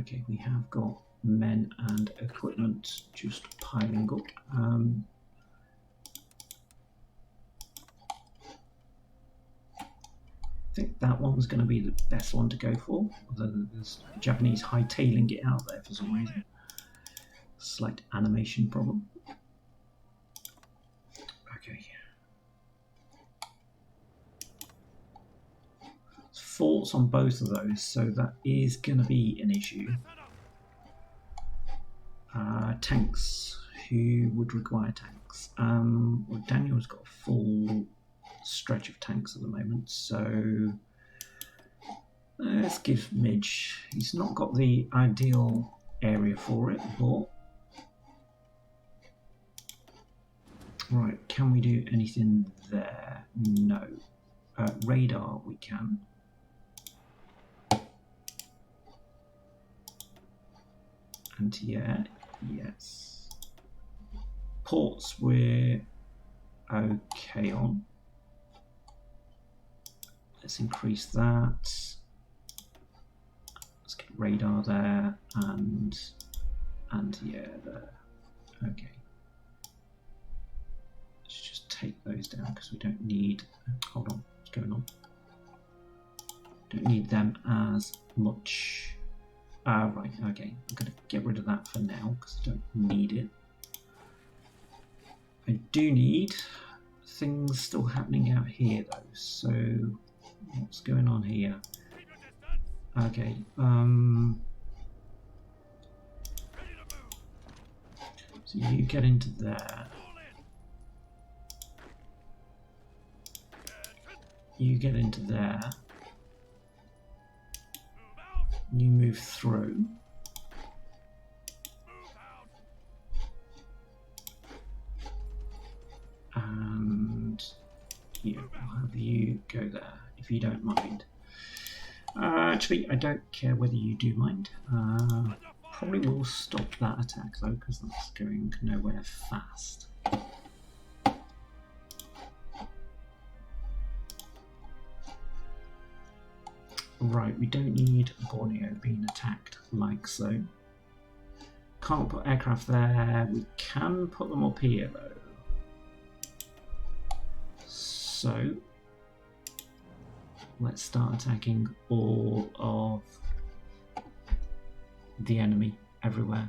Okay, we have got men and equipment just piling up. I think that one's going to be the best one to go for, although there's Japanese hightailing it out there for some reason. Slight animation problem. Okay. There's forts on both of those, so that is going to be an issue. Tanks. Who would require tanks? Well, Daniel's got a full stretch of tanks at the moment, so let's give Midge. He's not got the ideal area for it, but right, can we do anything there? No. Radar we can. Anti-air, yes. Ports we're okay on. Let's increase that. Let's get radar there and anti-air there. Okay. Let's just take those down because we don't need. Hold on, what's going on? Don't need them as much. Right, okay. I'm going to get rid of that for now because I don't need it. I do need things still happening out here though, so what's going on here? Okay, so you get into there. You get into there. You move through. And yeah, I'll have you go there if you don't mind. Actually, I don't care whether you do mind. Probably will stop that attack though, because that's going nowhere fast. Right, we don't need Borneo being attacked like so. Can't put aircraft there. We can put them up here though. So let's start attacking all of the enemy everywhere.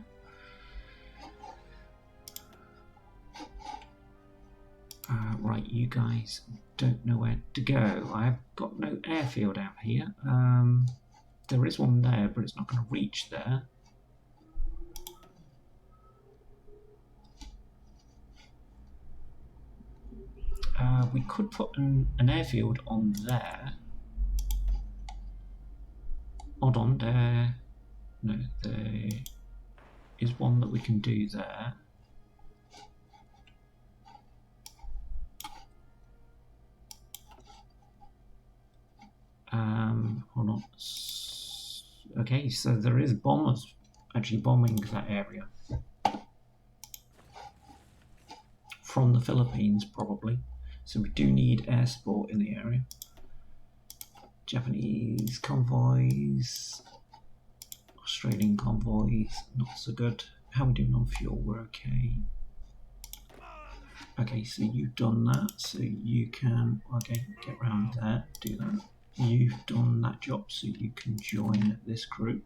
Right, you guys don't know where to go. I've got no airfield out here. There is one there, but it's not going to reach there. We could put an airfield on there. Hold on, there. No, there is one that we can do there. Hold on. Okay, so there is bombers actually bombing that area from the Philippines, probably. So we do need air support in the area. Japanese convoys, Australian convoys, not so good. How are we doing on fuel? We're okay. Okay, so you've done that, so you can, okay, get around there, do that. You've done that job, so you can join this group.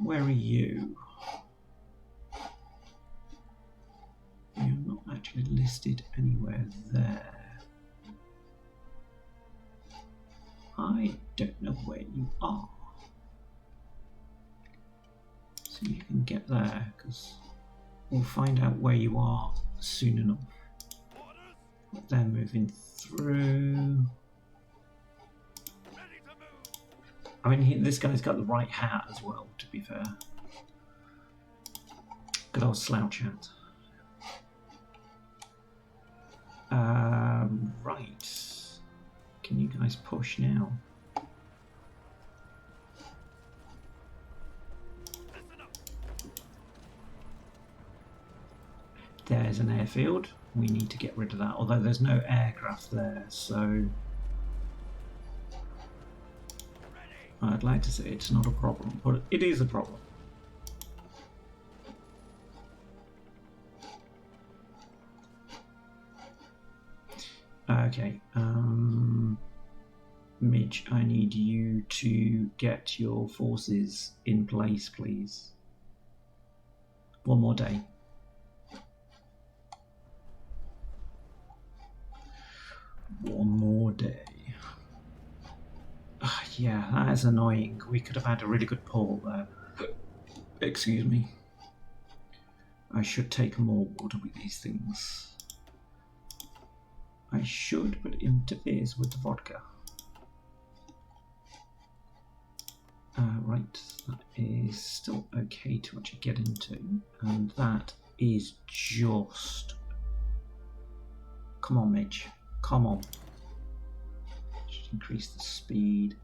Where are you? You're not actually listed anywhere there. I don't know where you are. So you can get there, because we'll find out where you are soon enough. They're moving through. I mean, this guy's got the right hat as well, to be fair. Good old slouch hat. Right. Can you guys push now? There's an airfield. We need to get rid of that, although there's no aircraft there, so I'd like to say it's not a problem, but it is a problem. Okay, Midge, I need you to get your forces in place, please. One more day. One more day. Yeah, that is annoying. We could have had a really good pull there. Excuse me. I should take more water with these things. I should, but it interferes with the vodka. Right, that is still okay to actually get into, and that is just... Come on, Midge. Come on. Just increase the speed.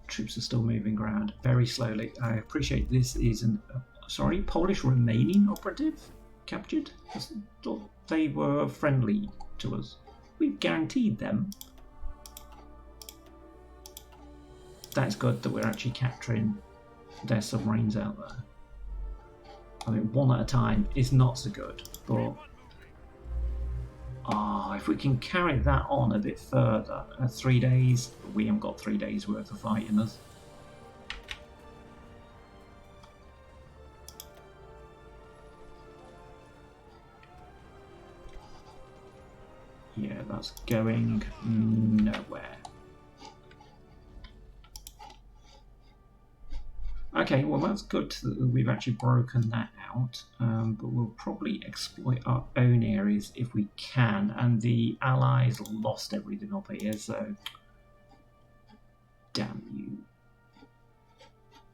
Troops are still moving around very slowly. I appreciate this is an... sorry, Polish Romanian operative captured? I thought they were friendly to us. We've guaranteed them. That's good that we're actually capturing their submarines out there. I mean, one at a time is not so good, but if we can carry that on a bit further, 3 days, we haven't got 3 days worth of fight in us. Yeah, that's going nowhere. Okay, well that's good that we've actually broken that out, but we'll probably exploit our own areas if we can, and the Allies lost everything up here, so damn you,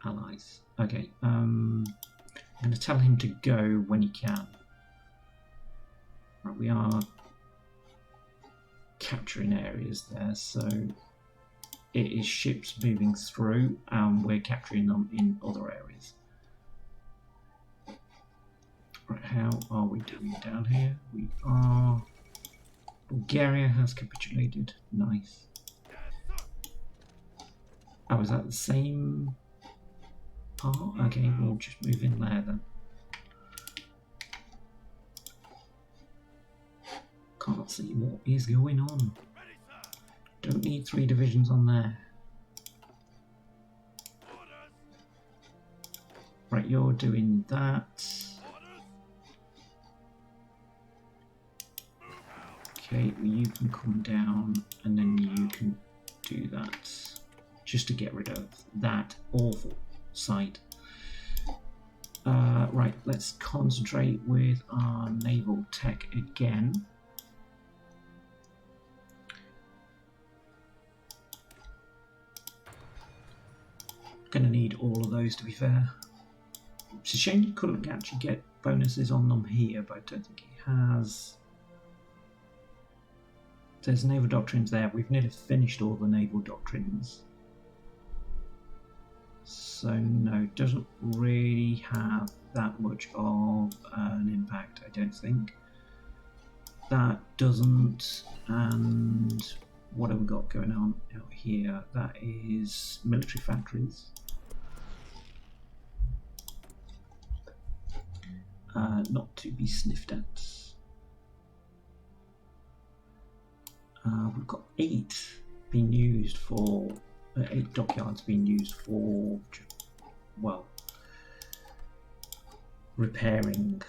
Allies. Okay, I'm going to tell him to go when he can. Right, we are capturing areas there, so it is ships moving through and we're capturing them in other areas. Right, how are we doing down here? We are... Bulgaria has capitulated. Nice. Oh, is that the same part? Okay, we'll just move in there then. Can't see what is going on. Don't need 3 divisions on there. Right, you're doing that. Okay, well, you can come down and then you can do that. Just to get rid of that awful site. Right, let's concentrate with our naval tech again. Going to need all of those, to be fair. It's a shame you couldn't actually get bonuses on them here, but I don't think he has. There's naval doctrines there. We've nearly finished all the naval doctrines. So no, doesn't really have that much of an impact, I don't think. That doesn't, and what have we got going on out here? That is military factories. Not to be sniffed at. We've got 8 being used for 8 dockyards being used for, well, repairing.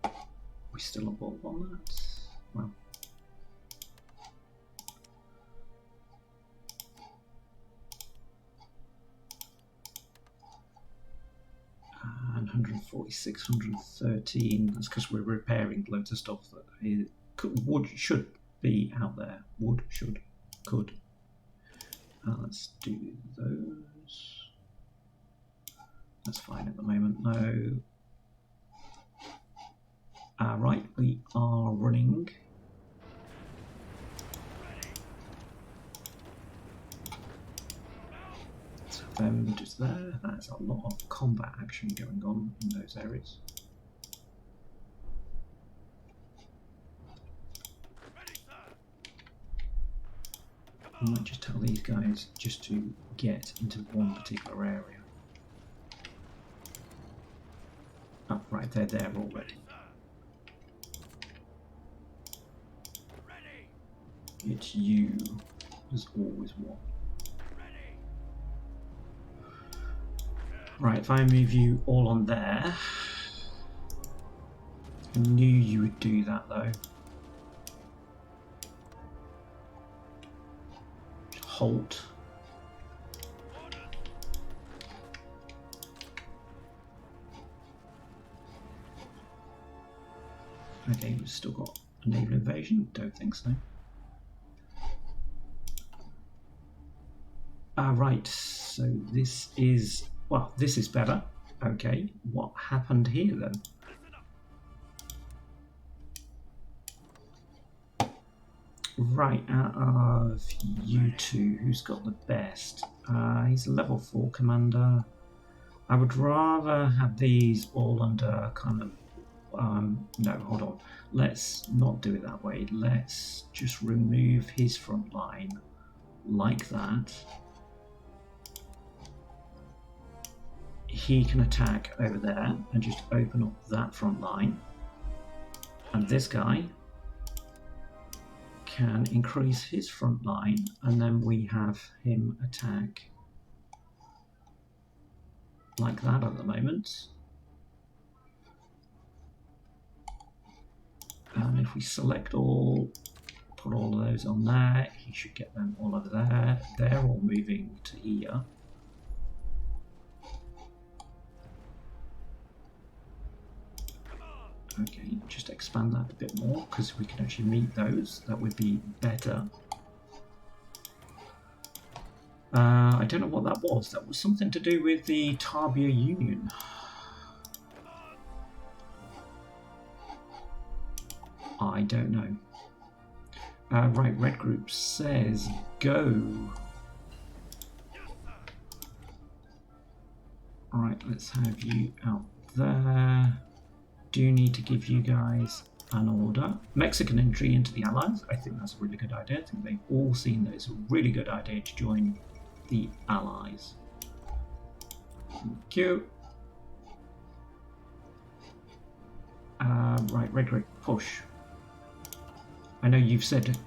We're still above on that. Well, 4,613. That's because we're repairing loads of stuff that should be out there. Would, should, could. Let's do those. That's fine at the moment. No. Right, we are running. So them just there. That's a lot of combat action going on in those areas. I might just tell these guys just to get into one particular area. Oh, right, they're there already. It's you. There's always one. Right, if I move you all on there. I knew you would do that though. Halt. Okay, we've still got a naval invasion. Don't think so. Right, so this is, well, this is better. Okay, what happened here then? Right, out of you two, who's got the best? He's a level 4 commander. I would rather have these all under kind of, no, hold on. Let's not do it that way. Let's just remove his front line like that. He can attack over there and just open up that front line. And this guy can increase his front line, and then we have him attack like that at the moment. And if we select all, put all of those on there, he should get them all over there. They're all moving to here. Okay, just expand that a bit more because we can actually meet those. That would be better. I don't know what that was. That was something to do with the Tabia Union. I don't know. Right, red group says go. Alright, let's have you out there. Do need to give you guys an order. Mexican entry into the Allies. I think that's a really good idea. I think they've all seen that it's a really good idea to join the Allies. Thank you. Right, red group, push. I know you've said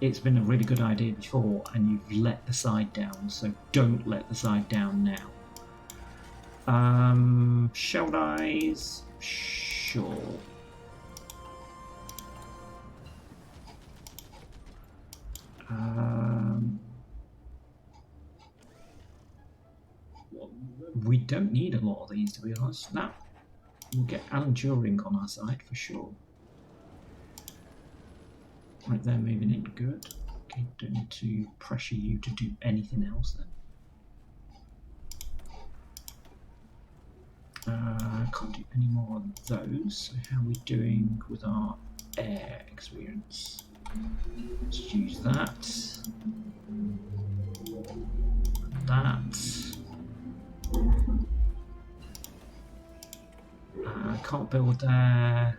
it's been a really good idea before and you've let the side down, so don't let the side down now. Shell dies. Sure. We don't need a lot of these, to be honest. Now, we'll get Alan Turing on our side for sure. Right, they're moving in. Good. Okay, don't need to pressure you to do anything else then. Can't do any more of those. So how are we doing with our air experience? Let's use that. That. I can't build there.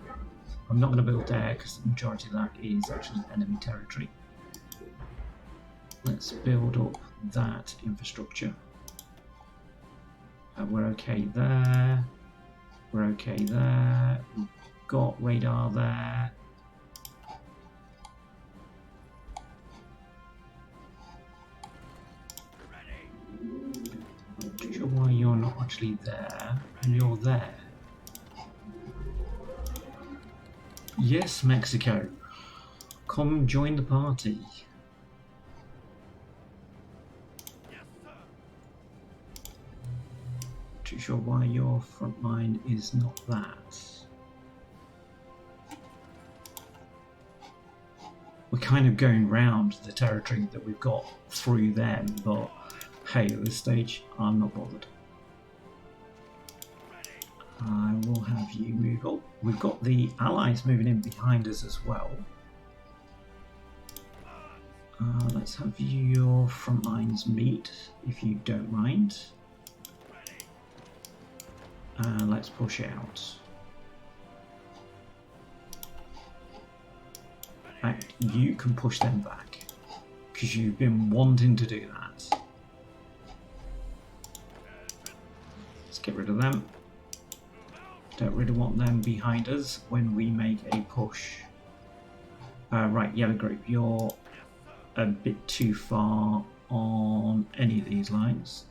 I'm not going to build there because the majority of that is actually enemy territory. Let's build up that infrastructure. We're okay there. We're okay there. We've got radar there. I'm not sure why you're not actually there, and you're there. Yes, Mexico. Come join the party. too sure why your front line is not that. We're kind of going round the territory that we've got through them, but hey, at this stage, I'm not bothered. I will have you move up. We've got the allies moving in behind us as well. Let's have your front lines meet, if you don't mind. Let's push out. In fact, you can push them back, because you've been wanting to do that. Let's get rid of them. Don't really want them behind us when we make a push. Right, yellow group, you're a bit too far on any of these lines.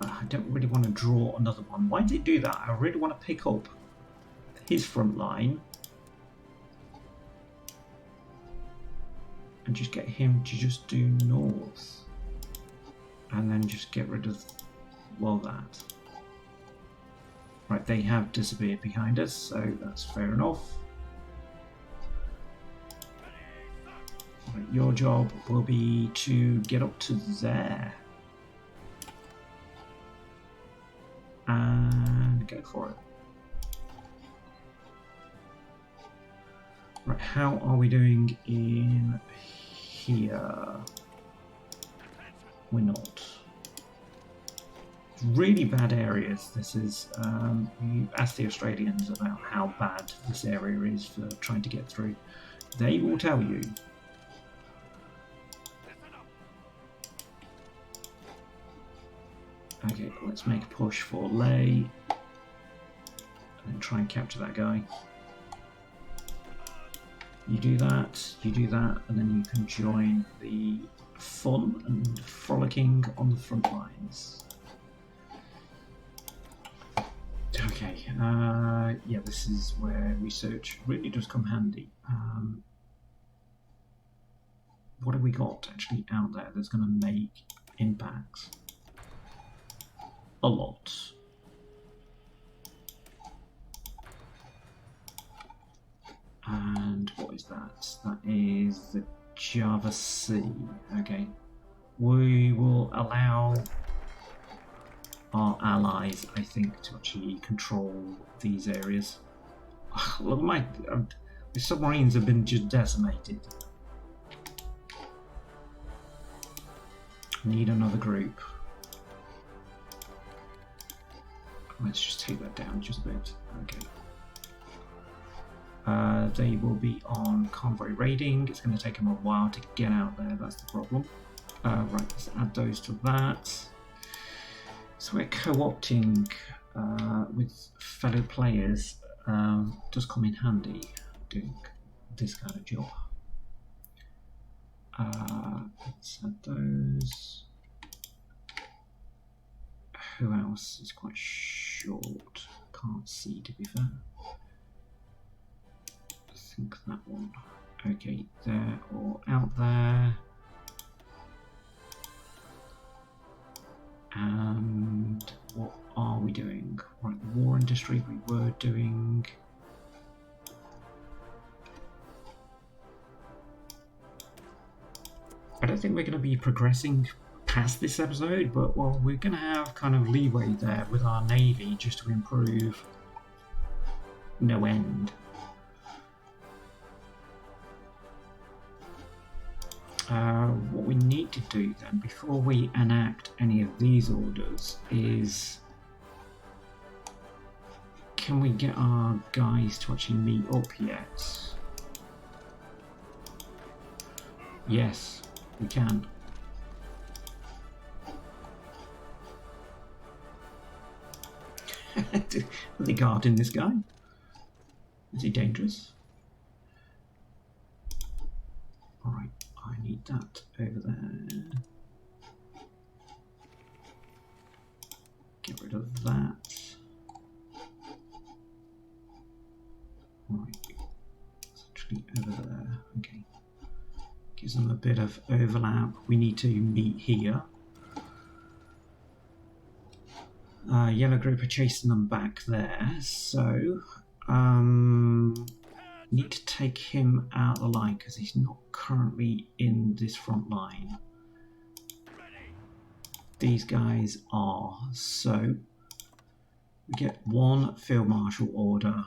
I don't really want to draw another one. Why did it do that? I really want to pick up his front line and just get him to just do north, and then just get rid of, well, that. Right, they have disappeared behind us, so that's fair enough. Right, your job will be to get up to there and go for it. Right, how are we doing in here? We're not. Really bad areas. This is, you ask the Australians about how bad this area is for trying to get through. They will tell you. Okay, let's make a push for Ley. And then try and capture that guy. You do that, and then you can join the fun and frolicking on the front lines. Okay, yeah, this is where research really does come handy. What have we got actually out there that's going to make impacts? A lot. And what is that? That is the Java Sea. Okay. We will allow our allies, I think, to actually control these areas. Look, my submarines have been just decimated. Need another group. Let's just take that down just a bit. Okay. They will be on convoy raiding. It's going to take them a while to get out there. That's the problem. Right, let's add those to that. So we're co-opting with fellow players. Does come in handy doing this kind of job. Let's add those. Who else is quite short? Can't see, to be fair. I think that one. Okay, there or out there. And what are we doing? Right, the war industry we were doing. I don't think we're going to be progressing past this episode, but well, we're going to have kind of leeway there with our navy just to improve no end. What we need to do then, before we enact any of these orders, is can we get our guys to actually meet up yet? Yes, we can. Are they guarding this guy? Is he dangerous? Alright, I need that over there. Get rid of that. Right, it's actually over there. Okay. Gives them a bit of overlap. We need to meet here. Yellow group are chasing them back there, so need to take him out of the line because he's not currently in this front line. These guys are, so we get one field marshal order,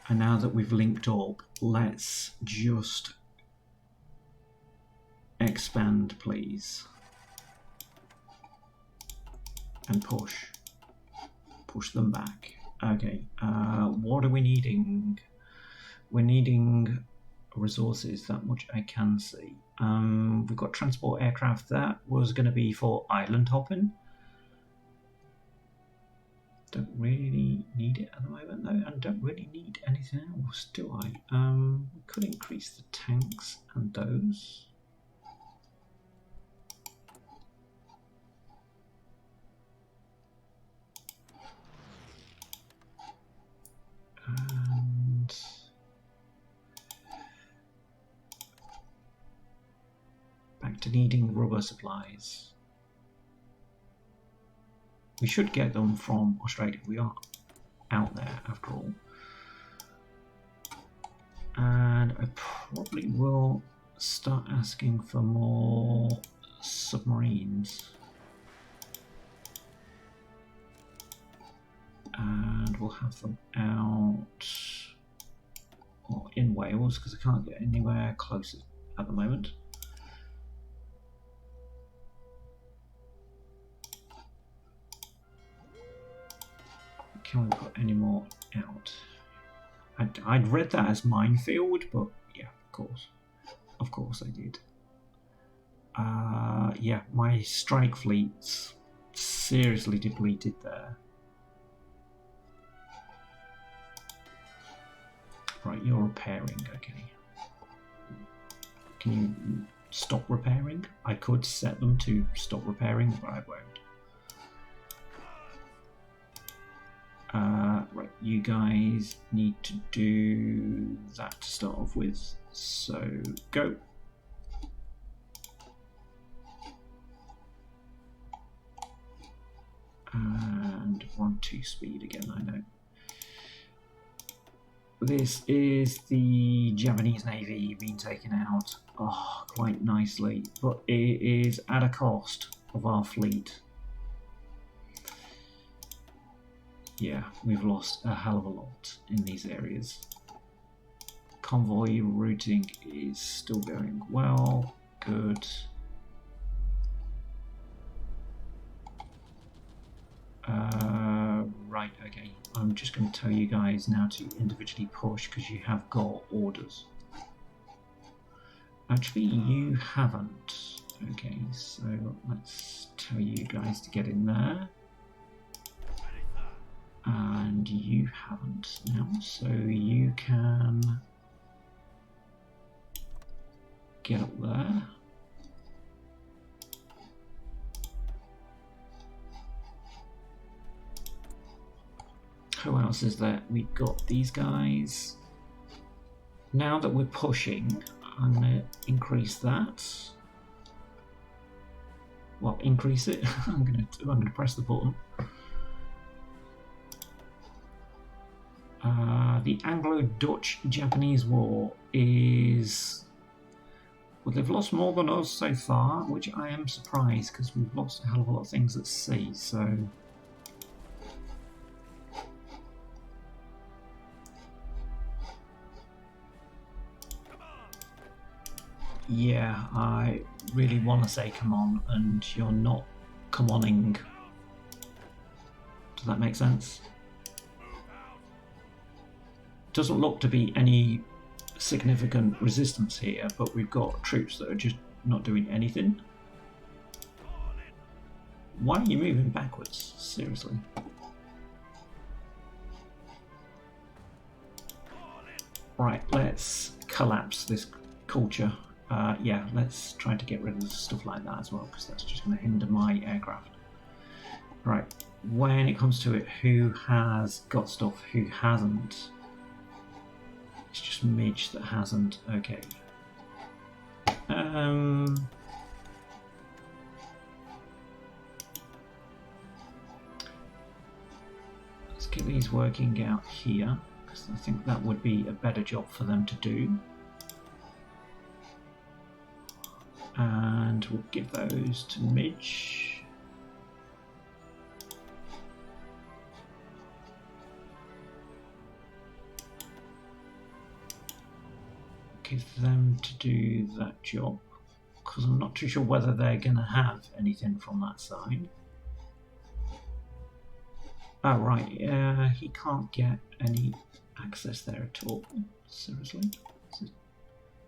and now that we've linked up, let's just expand, please, and push them back. Okay, what are we needing? We're needing resources, that much I can see. We've got transport aircraft. That was going to be for island hopping. Don't really need it at the moment though, and don't really need anything else, do I? We could increase the tanks and those. And back to needing rubber supplies. We should get them from Australia. We are out there after all. And I probably will start asking for more submarines. And we'll have them out or in Wales because I can't get anywhere closer at the moment. Can we put any more out? I'd read that as minefield, but yeah, of course I did. Yeah, my strike fleet's seriously depleted there. Right, you're repairing, okay. Can you stop repairing? I could set them to stop repairing, but I won't. Right, you guys need to do that to start off with, so go. And 1-2 speed again, I know. This is the Japanese Navy being taken out, quite nicely, but it is at a cost of our fleet. Yeah, we've lost a hell of a lot in these areas. Convoy routing is still going well, good. Right, okay. I'm just going to tell you guys now to individually push because you have got orders. Actually, you haven't. Okay, so let's tell you guys to get in there. And you haven't now, so you can get up there. Who else is there? We've got these guys. Now that we're pushing, I'm going to increase that. Well, increase it. I'm going to press the button. The Anglo-Dutch-Japanese War is... Well, they've lost more than us so far, which I am surprised because we've lost a hell of a lot of things at sea, so... Yeah, I really want to say come on, and you're not come-oning. Does that make sense? Doesn't look to be any significant resistance here, but we've got troops that are just not doing anything. Why are you moving backwards? Seriously. Right, let's collapse this culture. Yeah, let's try to get rid of stuff like that as well, because that's just going to hinder my aircraft. Right, when it comes to it, who has got stuff, who hasn't? It's just Midge that hasn't. Okay. get these working out here, because I think that would be a better job for them to do. And we'll give those to Midge. Give them to do that job, because I'm not too sure whether they're going to have anything from that side. Oh right, he can't get any access there at all. Seriously?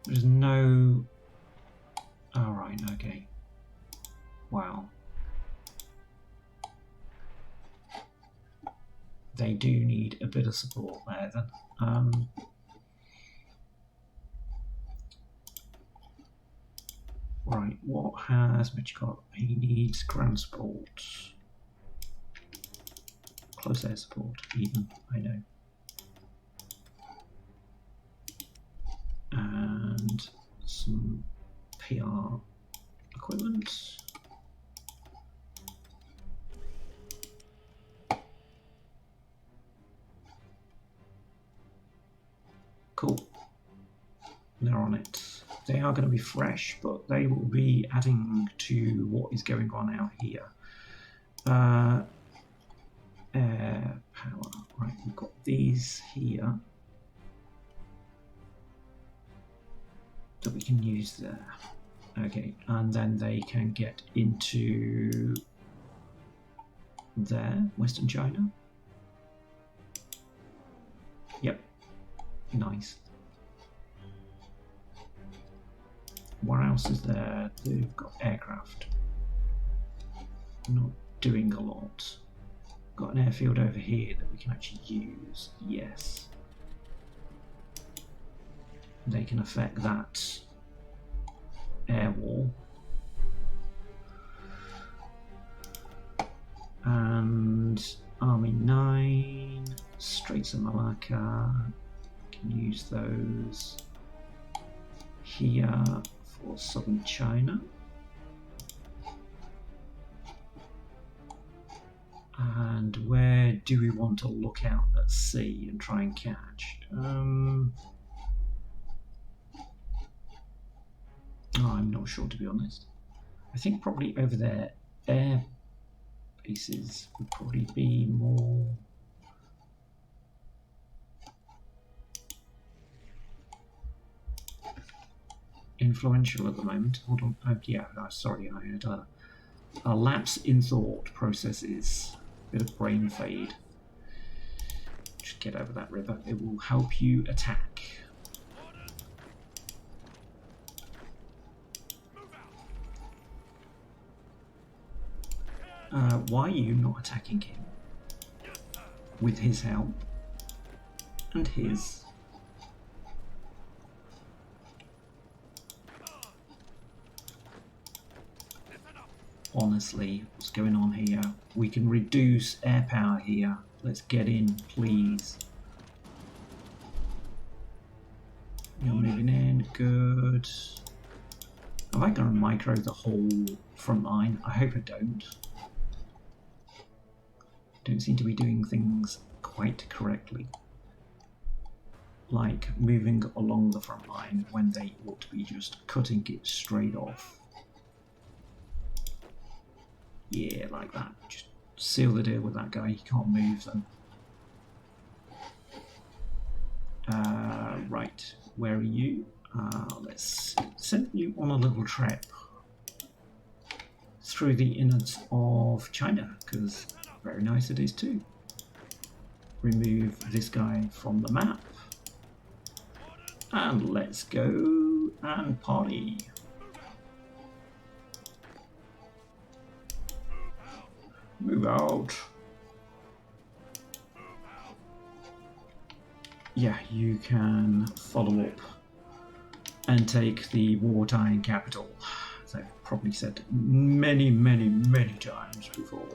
There's no... Oh right, okay. Wow. They do need a bit of support there then. Right, what has Mitch got? He needs ground support. Close air support, even, I know. And some PR equipment. Cool. They're on it. They are going to be fresh, but they will be adding to what is going on out here. Air power. Right, we've got these here that we can use there. Okay, and then they can get into there, Western China. Yep, nice. What else is there? They've got aircraft. Not doing a lot. Got an airfield over here that we can actually use. Yes. They can affect that air wall. And Army 9, Straits of Malacca. Can use those here for southern China. And where do we want to look out at sea and try and catch? Oh, I'm not sure, to be honest. I think probably over there, air bases would probably be more influential at the moment. Hold on. Oh, yeah, sorry, I had a lapse in thought processes. Bit of brain fade. Just get over that river. It will help you attack. Why are you not attacking him? With his help. And his. Honestly, what's going on here? We can reduce air power here. Let's get in, please. You're moving in, good. Am I going to micro the whole front line? I hope I don't. Don't seem to be doing things quite correctly. Like moving along the front line when they ought to be just cutting it straight off. Yeah, like that. Just seal the deal with that guy. He can't move then. Right, where are you? Let's send you on a little trip through the innards of China, because very nice it is too. Remove this guy from the map. And let's go and party. Move out. Yeah, you can follow up and take the wartime capital. As I've probably said many, many, many times before.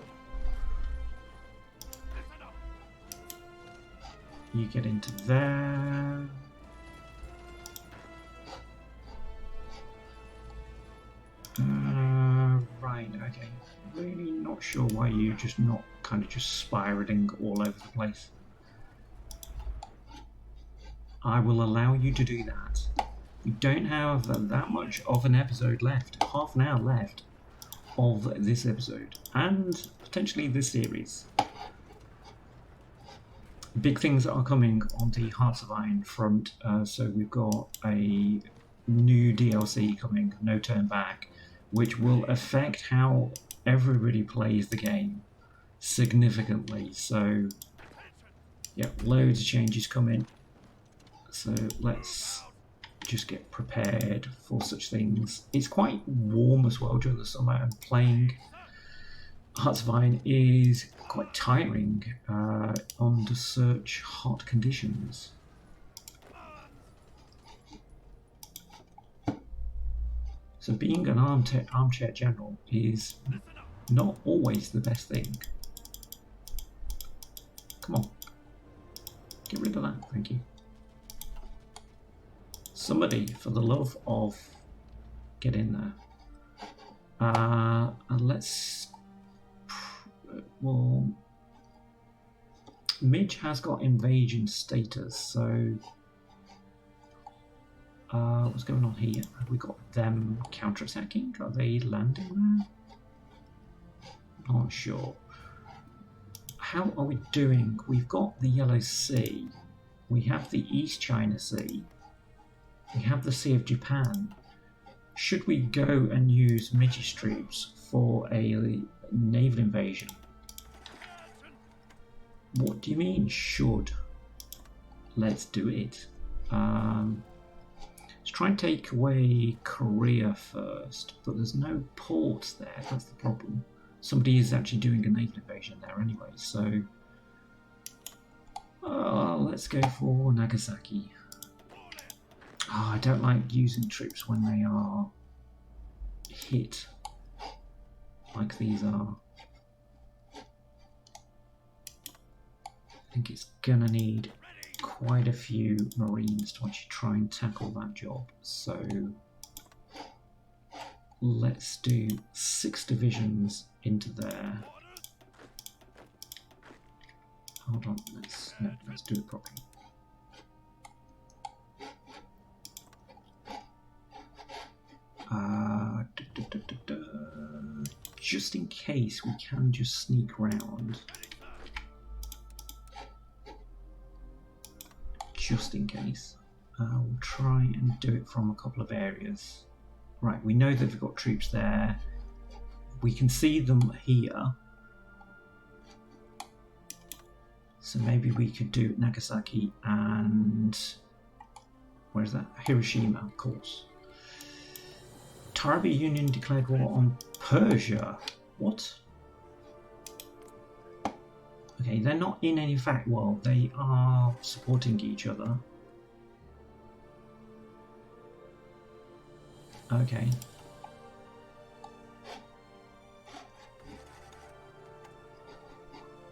You get into there. Right, okay. Really not not sure why you're just not kind of just spiraling all over the place. I will allow you to do that. We don't have that much of an episode left, half an hour left of this episode, and potentially this series. Big things are coming on the Hearts of Iron front, so we've got a new DLC coming, No Turn Back, which will affect how everybody plays the game significantly. So yeah, loads of changes coming, so let's just get prepared for such things. It's quite warm as well during the summer, and playing Hearts of Iron is quite tiring under such hot conditions. So being an armchair general is not always the best thing. Come on, get rid of that, thank you. Somebody, for the love of, get in there. And let's, well, Midge has got invasion status, so what's going on here? Have we got them counter-attacking? Are they landing there? Not sure. How are we doing? We've got the Yellow Sea, we have the East China Sea, we have the Sea of Japan. Should we go and use Midge's troops for a naval invasion? What do you mean, should? Let's do it. Let's try and take away Korea first, but there's no ports there, that's the problem. Somebody is actually doing a naval invasion there anyway, so let's go for Nagasaki. Oh, I don't like using troops when they are hit like these are. I think it's gonna need quite a few Marines to actually try and tackle that job, so let's do 6 divisions into there. Hold on, let's do it properly. Just in case, we can just sneak round. Just in case. We'll try and do it from a couple of areas. Right, we know that we've got troops there. We can see them here. So maybe we could do Nagasaki and... where's that? Hiroshima, of course. Tarabi Union declared war on Persia. What? Okay, they're not in any fact. Well, they are supporting each other. Okay.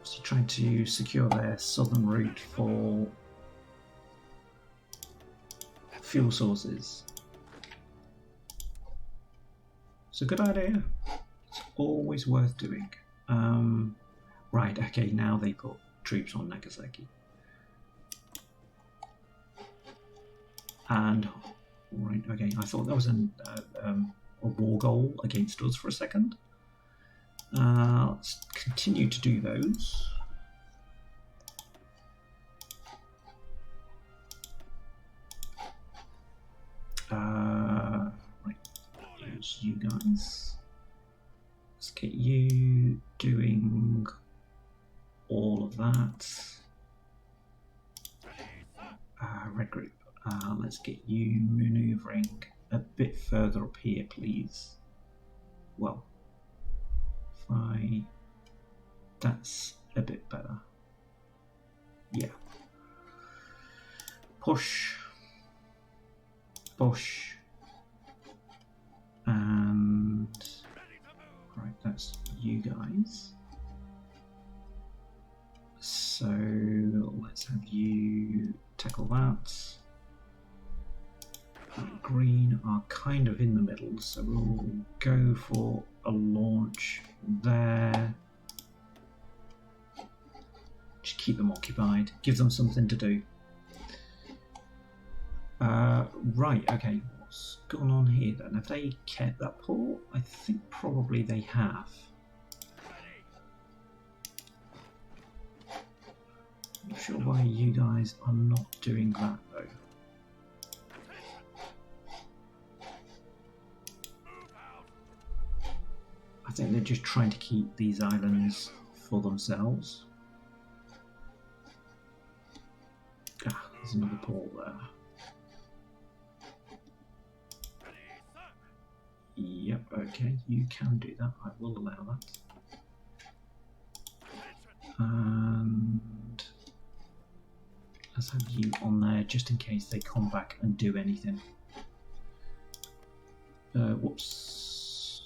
So trying to secure their southern route for fuel sources. It's a good idea. It's always worth doing. Right, okay, now they put troops on Nagasaki. And, right, okay, I thought that was a war goal against us for a second. Let's continue to do those. Right, here's you guys. Let's get you doing all of that. Red group, let's get you manoeuvring a bit further up here, please. Well, that's a bit better. Yeah. Push. Push. And... right, that's you guys. So let's have you tackle that. Green are kind of in the middle, so we'll go for a launch there. Just keep them occupied. Give them something to do. Right, okay. What's going on here then? Have they kept that port? I think probably they have. Not sure why you guys are not doing that though. I think they're just trying to keep these islands for themselves. Ah, there's another port there. Yep, okay, you can do that. I will allow that. And let's have you on there just in case they come back and do anything. Whoops.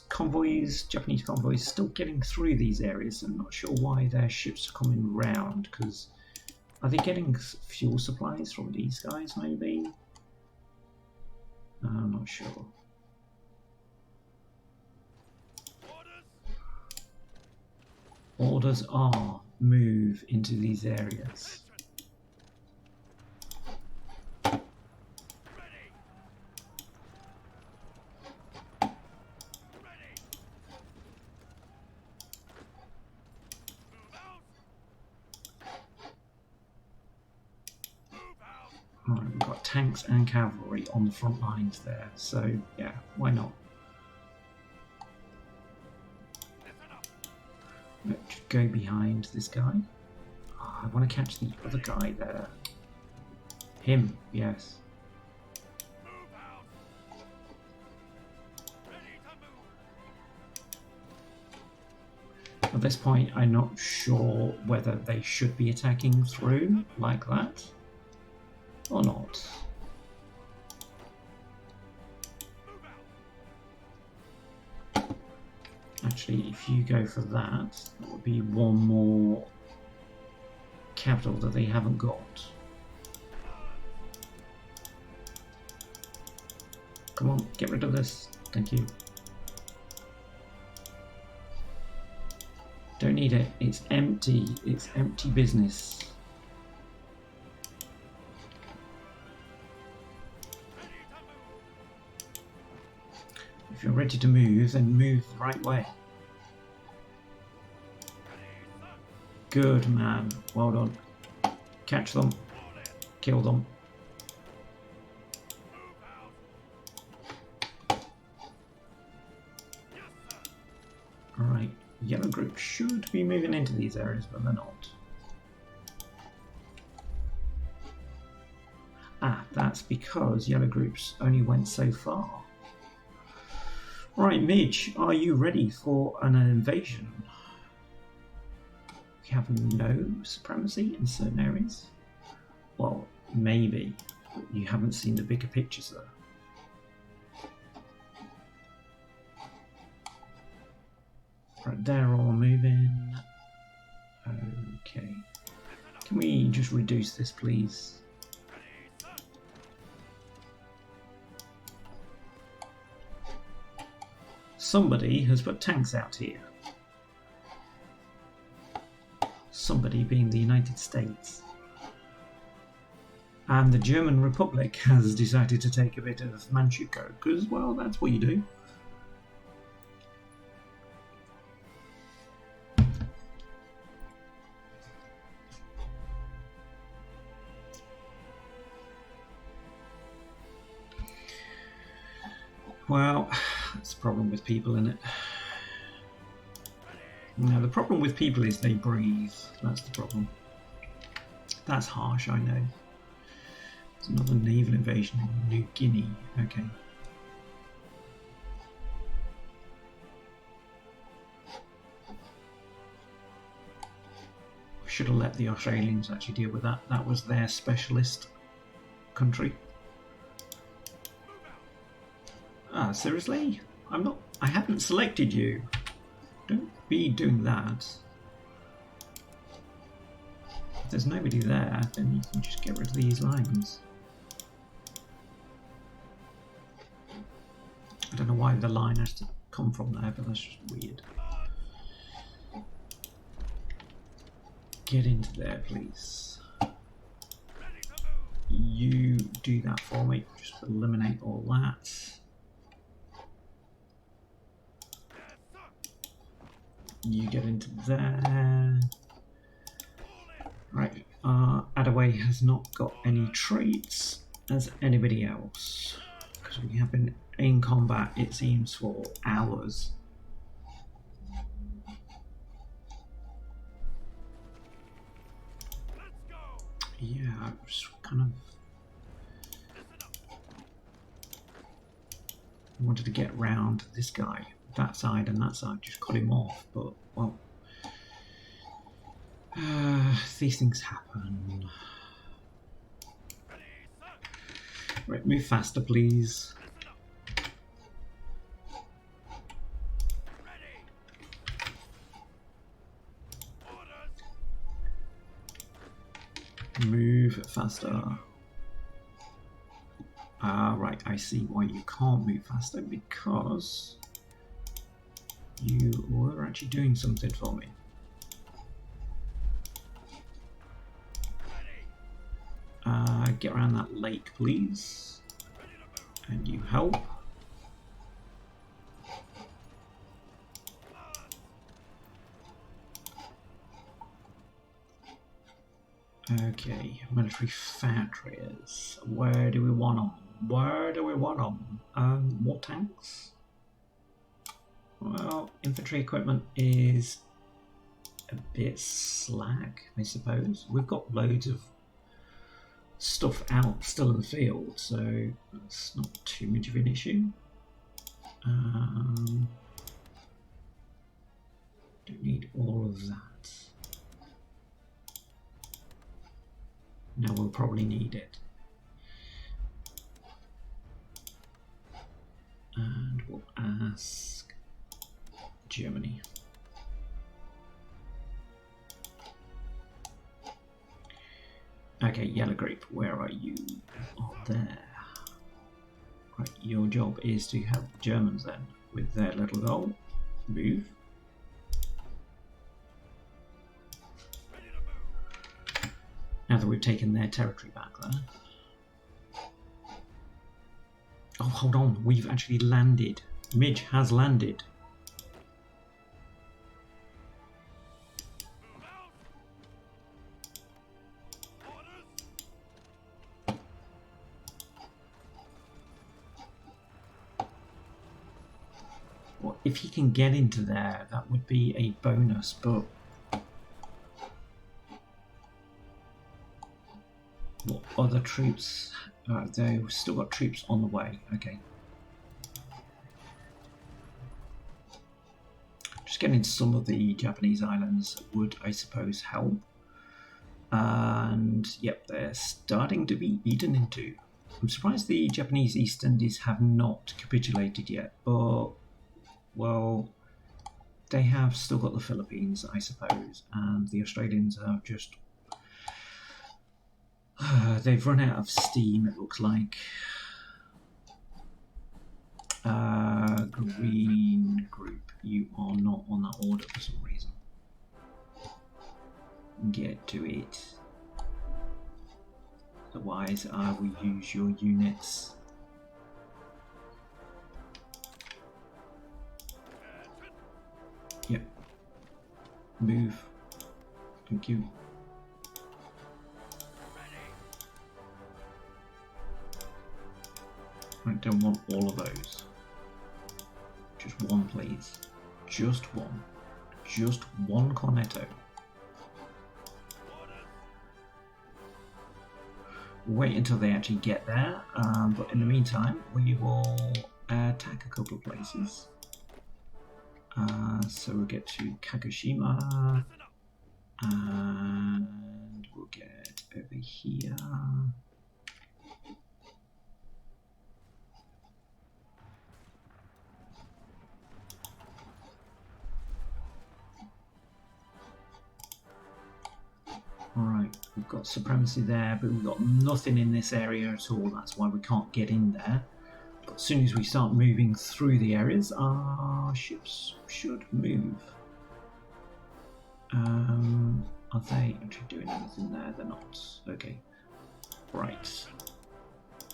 Convoys, Japanese convoys, still getting through these areas. I'm not sure why their ships are coming round, because are they getting fuel supplies from these guys maybe? I'm not sure. Orders are move into these areas. Right, we've got tanks and cavalry on the front lines there, so yeah, why not? Let's go behind this guy. Oh, I want to catch the other guy there. Him, yes. At this point, I'm not sure whether they should be attacking through like that or not. Actually, if you go for that, that would be one more capital that they haven't got. Come on, get rid of this. Thank you. Don't need it. It's empty. It's empty business. If you're ready to move, then move the right way. Good man. Well done. Catch them. Kill them. Alright. Yellow group should be moving into these areas, but they're not. Ah, that's because yellow groups only went so far. Right, Midge, are you ready for an invasion? We have no supremacy in certain areas. Well, maybe, but you haven't seen the bigger pictures though. Right, they're all moving. Okay. Can we just reduce this, please? Somebody has put tanks out here. Somebody being the United States. And the German Republic has decided to take a bit of Manchukuo, because, well, that's what you do. Well, that's the problem with people, isn't it? Now, the problem with people is they breathe. That's the problem. That's harsh, I know. There's another naval invasion in New Guinea. Okay. We should have let the Australians actually deal with that. That was their specialist country. Ah, seriously? I haven't selected you. Don't be doing that. If there's nobody there, then you can just get rid of these lines. I don't know why the line has to come from there, but that's just weird. Get into there, please. You do that for me. Just eliminate all that. You get into there. Right. Adaway has not got any traits as anybody else. Because we have been in combat, it seems, for hours. Yeah, I was kind of wanted to get round this guy, that side and that side, just cut him off, but well, these things happen. Right, move faster, please. Move faster. Right, I see why you can't move faster, because you were actually doing something for me. Get around that lake, please. And you help. Okay, military factories. Where do we want them? Where do we want them? More tanks? Well, infantry equipment is a bit slack, I suppose. We've got loads of stuff out still in the field, so that's not too much of an issue. Don't need all of that. No, we'll probably need it. And we'll ask Germany. Okay, Yellow Group, where are you? Oh, there. Right, your job is to help the Germans then with their little goal. Move. Now that we've taken their territory back there. Oh, hold on, we've actually landed. Midge has landed. Well, if he can get into there, that would be a bonus, but what other troops? They've still got troops on the way. Okay. Just getting into some of the Japanese islands would, I suppose, help. And yep, they're starting to be eaten into. I'm surprised the Japanese East Indies have not capitulated yet, but well, they have still got the Philippines, I suppose, and the Australians have just they've run out of steam, it looks like. Green Group, you are not on that order for some reason. Get to it. Otherwise, I will use your units. Yep. Move. Thank you. I don't want all of those. Just one, please. Just one. Just one cornetto. Wait until they actually get there, but in the meantime, we will attack a couple of places. So we'll get to Kagoshima, and we'll get over here. Alright, we've got supremacy there, but we've got nothing in this area at all. That's why we can't get in there. But as soon as we start moving through the areas, our ships should move. Are they actually doing anything there? They're not. Okay. Right.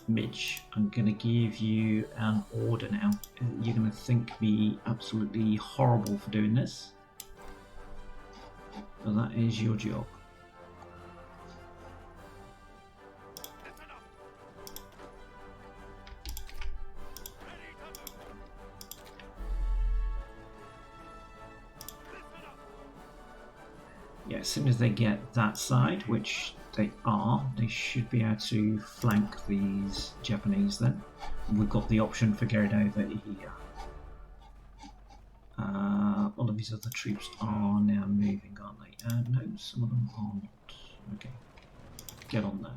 Mitch, I'm going to give you an order now. You're going to think me absolutely horrible for doing this. But that is your job. Yeah, as soon as they get that side, which they are, they should be able to flank these Japanese then. We've got the option for going over here. All of these other troops are now moving, aren't they? No, some of them are not. Okay, get on there.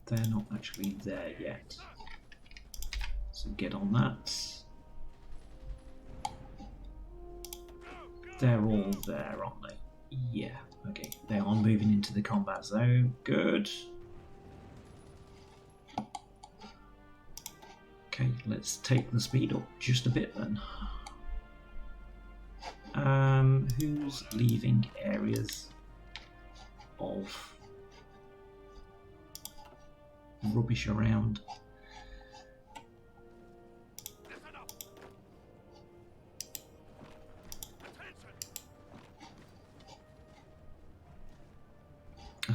They're not actually there yet. So get on that. They're all there, aren't they? Yeah, okay. They are moving into the combat zone. Good. Okay, let's take the speed up just a bit then. Who's leaving areas of rubbish around?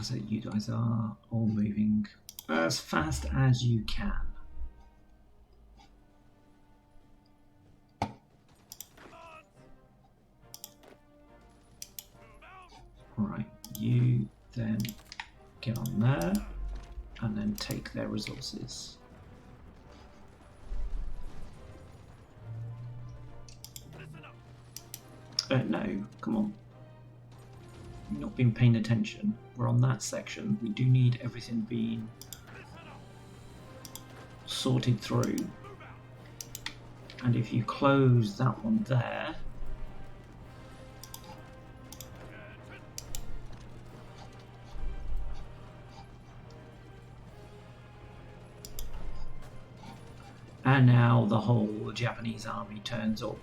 So you guys are all moving as fast as you can. Right, you then get on there and then take their resources. No, come on. You've not been paying attention. We're on that section. We do need everything being sorted through. And if you close that one there, and now the whole Japanese army turns up.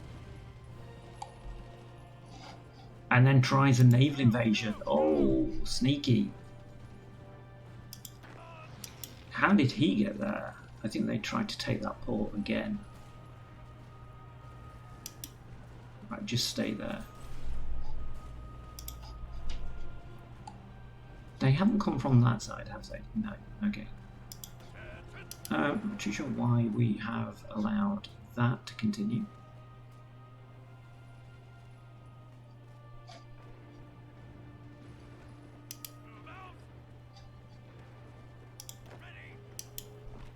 And then tries a naval invasion. Oh, sneaky. How did he get there? I think they tried to take that port again. Right, just stay there. They haven't come from that side, have they? No, okay. Not too sure why we have allowed that to continue.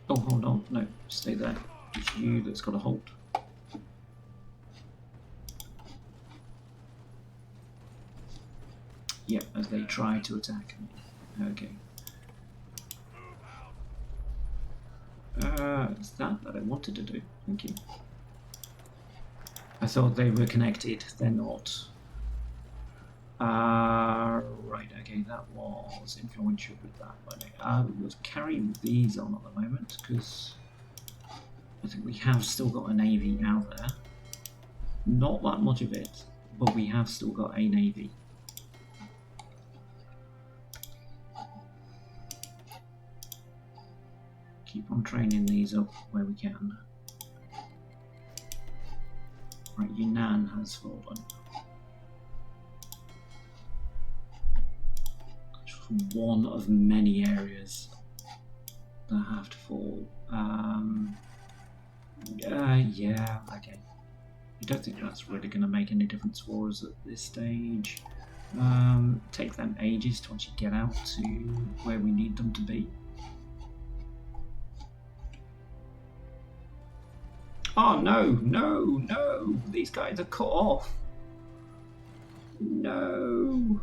Oh, hold on. No, stay there. It's you that's got to hold. Yep, as they try to attack me. Okay. It's that I wanted to do. Thank you. I thought they were connected. They're not. Right, okay, that was influential with that one. We'll carry these on at the moment because I think we have still got a navy out there. Not that much of it, but we have still got a navy. Keep on training these up where we can. Right, Yunnan has fallen. One of many areas that have to fall. Yeah, okay. I don't think that's really going to make any difference for us at this stage. Take them ages to actually get out to where we need them to be. Oh no, no, no! These guys are cut off. No.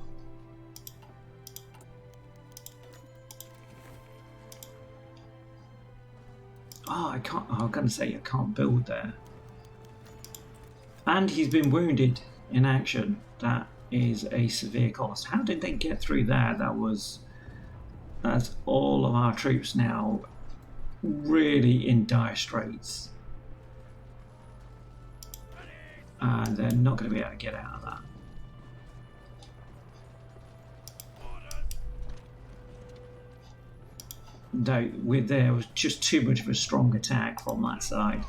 Oh, I can't. Oh, I'm going to say I can't build there. And he's been wounded in action. That is a severe cost. How did they get through there? That's all of our troops now really in dire straits. And they're not going to be able to get out of that. There was just too much of a strong attack from that side.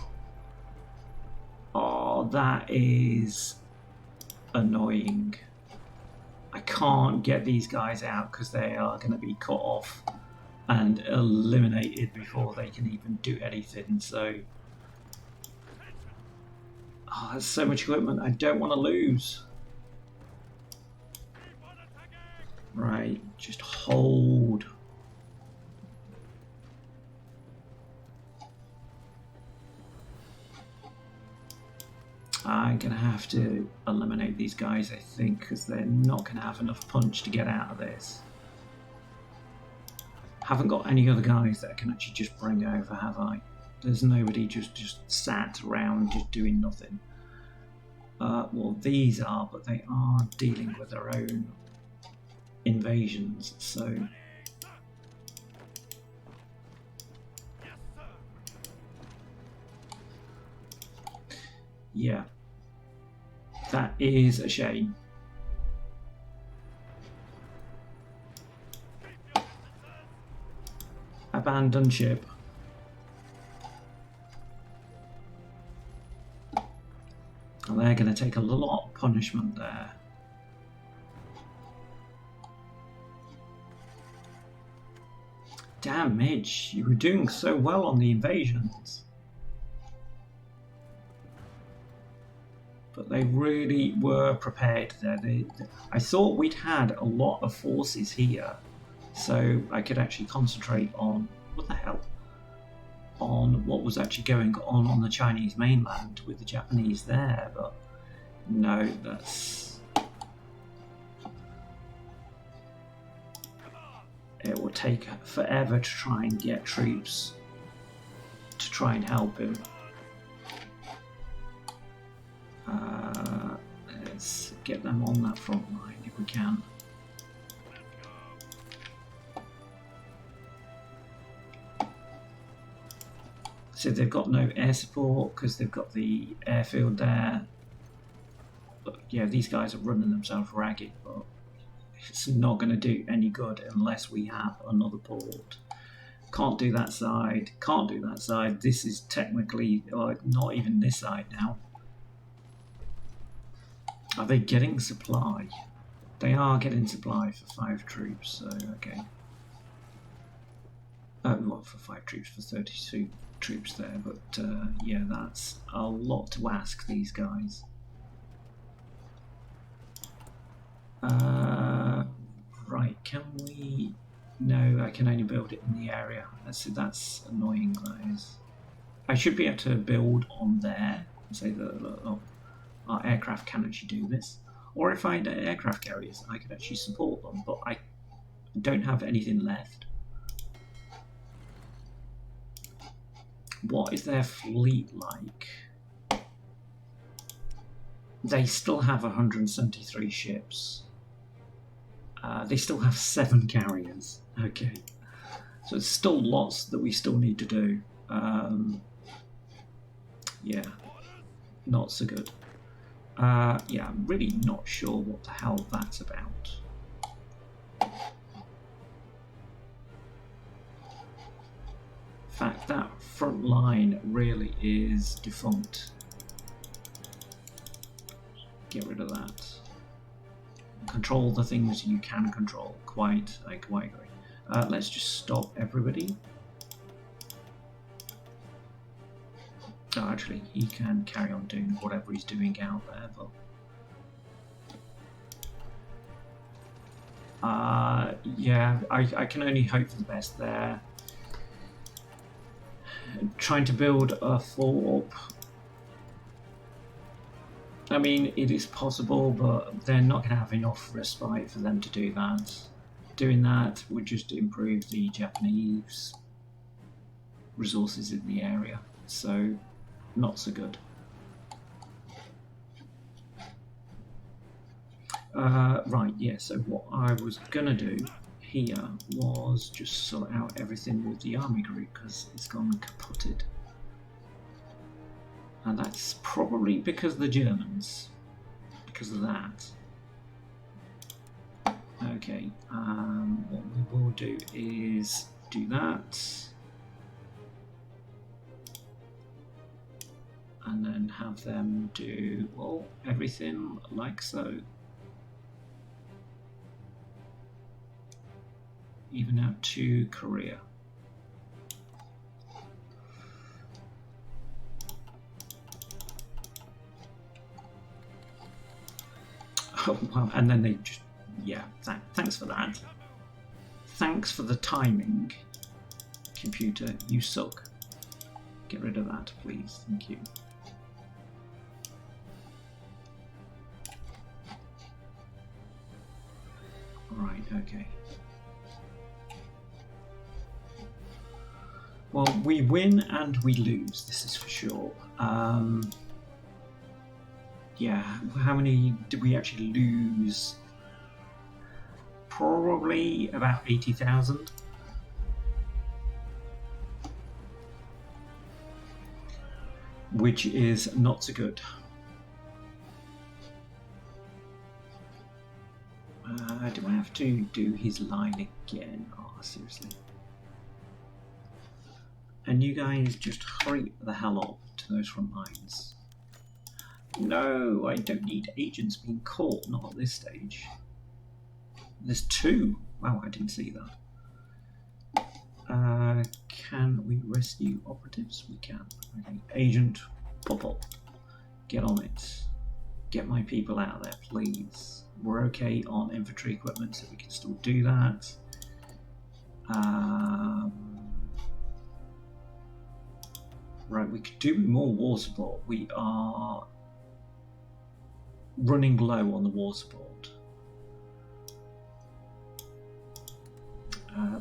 Oh, that is annoying. I can't get these guys out because they are going to be cut off and eliminated before they can even do anything. So, oh, there's so much equipment I don't want to lose. Right, just hold. I'm going to have to eliminate these guys, I think, because they're not going to have enough punch to get out of this. Haven't got any other guys that I can actually just bring over, have I? There's nobody just sat around just doing nothing. Well, these are, but they are dealing with their own invasions, so... Yeah, that is a shame. Abandon ship. And they're going to take a lot of punishment there. Damn, Midge, you were doing so well on the invasions. But they really were prepared there. I thought we'd had a lot of forces here, so I could actually concentrate on, what the hell, on what was actually going on the Chinese mainland with the Japanese there, but no, that's... It will take forever to try and get troops to try and help him. Let's get them on that front line if we can. So they've got no air support because they've got the airfield there. But yeah, these guys are running themselves ragged, but it's not going to do any good unless we have another port. Can't do that side, can't do that side. This is technically not even this side now. Are they getting supply? They are getting supply for 5 troops, so okay. Well, for 5 troops, for 32 troops there, but yeah, that's a lot to ask these guys. Right, can we... No, I can only build it in the area. That's annoying, that is. I should be able to build on there, say that our aircraft can actually do this. Or if I had aircraft carriers, I could actually support them, but I don't have anything left. What is their fleet like? They still have 173 ships. They still have 7 carriers. Okay. So it's still lots that we still need to do. Yeah. Not so good. Yeah, I'm really not sure what the hell that's about. In fact, that front line really is defunct. Get rid of that. Control the things you can control. I quite agree. Let's just stop everybody. Oh, actually, he can carry on doing whatever he's doing out there, but... yeah, I can only hope for the best there. Trying to build a fort. I mean, it is possible, but they're not going to have enough respite for them to do that. Doing that would just improve the Japanese resources in the area, so not so good. Right, yeah, so what I was going to do here was just sort out everything with the army group because it's gone kaputted. And that's probably because of the Germans, because of that. Okay, what we will do is do that. And then have them do, well, everything like so. Even out to Korea. Oh, wow, and then they just, yeah, thanks for that. Thanks for the timing, computer, you suck. Get rid of that, please, thank you. Right, okay. Well, we win and we lose, this is for sure. Yeah, how many did we actually lose? Probably about 80,000. Which is not so good. Do I have to do his line again? Oh, seriously. And you guys just hurry the hell up to those front lines. No, I don't need agents being caught, not at this stage. There's 2. Wow, I didn't see that. Can we rescue operatives? We can. Okay. Agent, pop up. Get on it. Get my people out of there, please. We're okay on infantry equipment, so we can still do that. Right, we could do more war support. We are running low on the war support.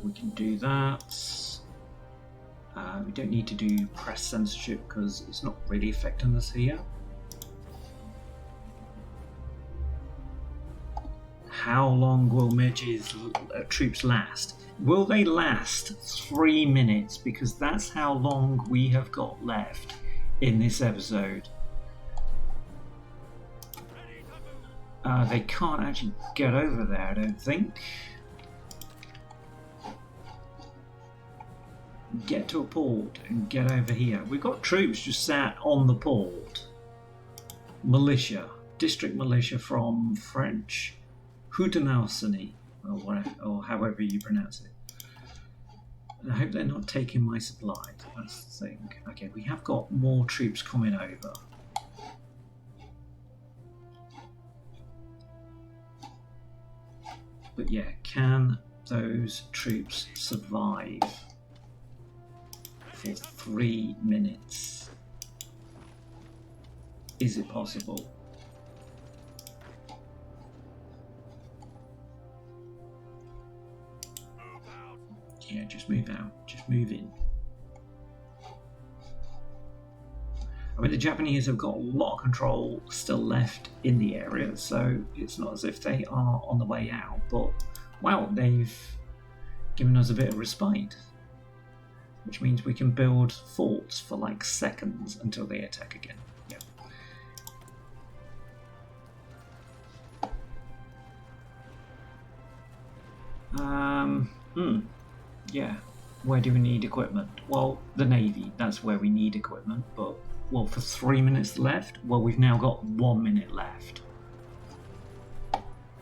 We can do that. We don't need to do press censorship because it's not really affecting us here. How long will Midge's troops last? Will they last 3 minutes? Because that's how long we have got left in this episode. They can't actually get over there, I don't think. Get to a port and get over here. We've got troops just sat on the port. Militia, district militia from French Houtenausseny, or however you pronounce it. I hope they're not taking my supplies. That's the thing. Okay, we have got more troops coming over. But yeah, can those troops survive for 3 minutes? Is it possible? Yeah, just move out, just move in. I mean, the Japanese have got a lot of control still left in the area, so it's not as if they are on the way out, but wow, they've given us a bit of respite, which means we can build forts for like seconds until they attack again. Yeah, where do we need equipment? Well, the Navy, that's where we need equipment, but, well, for 3 minutes left? Well, we've now got 1 minute left.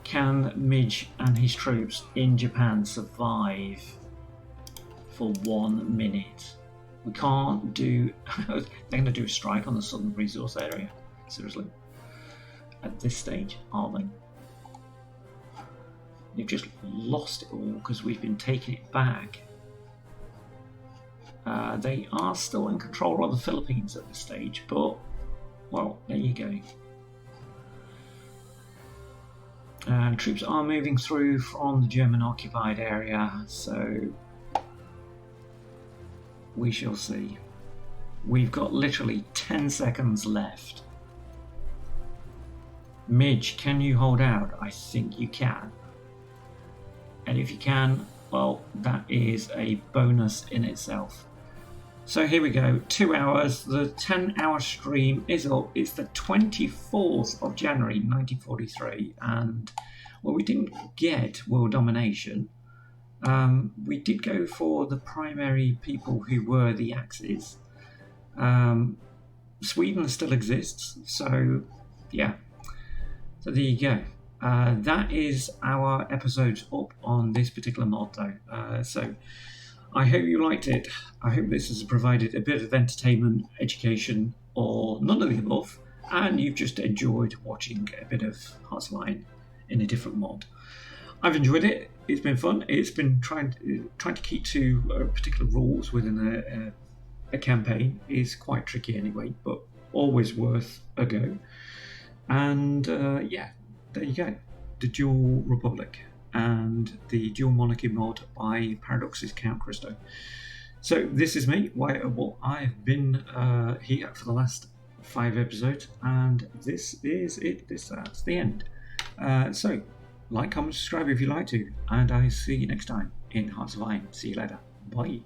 Can Midge and his troops in Japan survive for 1 minute? We can't do... They're going to do a strike on the southern resource area. Seriously. At this stage, are they? They've just lost it all because we've been taking it back. They are still in control of the Philippines at this stage, but, well, there you go. Troops are moving through from the German occupied area, so we shall see. We've got literally 10 seconds left. Midge, can you hold out? I think you can. And if you can, well, that is a bonus in itself. So here we go, 2 hours. The 10-hour stream is up. It's the 24th of January 1943, and well, we didn't get world domination. We did go for the primary people who were the Axis. Sweden still exists, so yeah. So there you go. That is our episode up on this particular mod, though. So I hope you liked it. I hope this has provided a bit of entertainment, education, or none of the above, and you've just enjoyed watching a bit of Hearts of Iron in a different mod. I've enjoyed it. It's been fun. It's been trying to keep to particular rules within a campaign is quite tricky anyway, but always worth a go. And yeah, there you go. The Dual Republic and the Dual Monarchy mod by Paradox's Count Christo. So this is me, Wyatt. I've been here for the last 5 episodes, and this is it. That's the end. So like, comment, subscribe if you like to, and I see you next time in Hearts of Iron. See you later. Bye.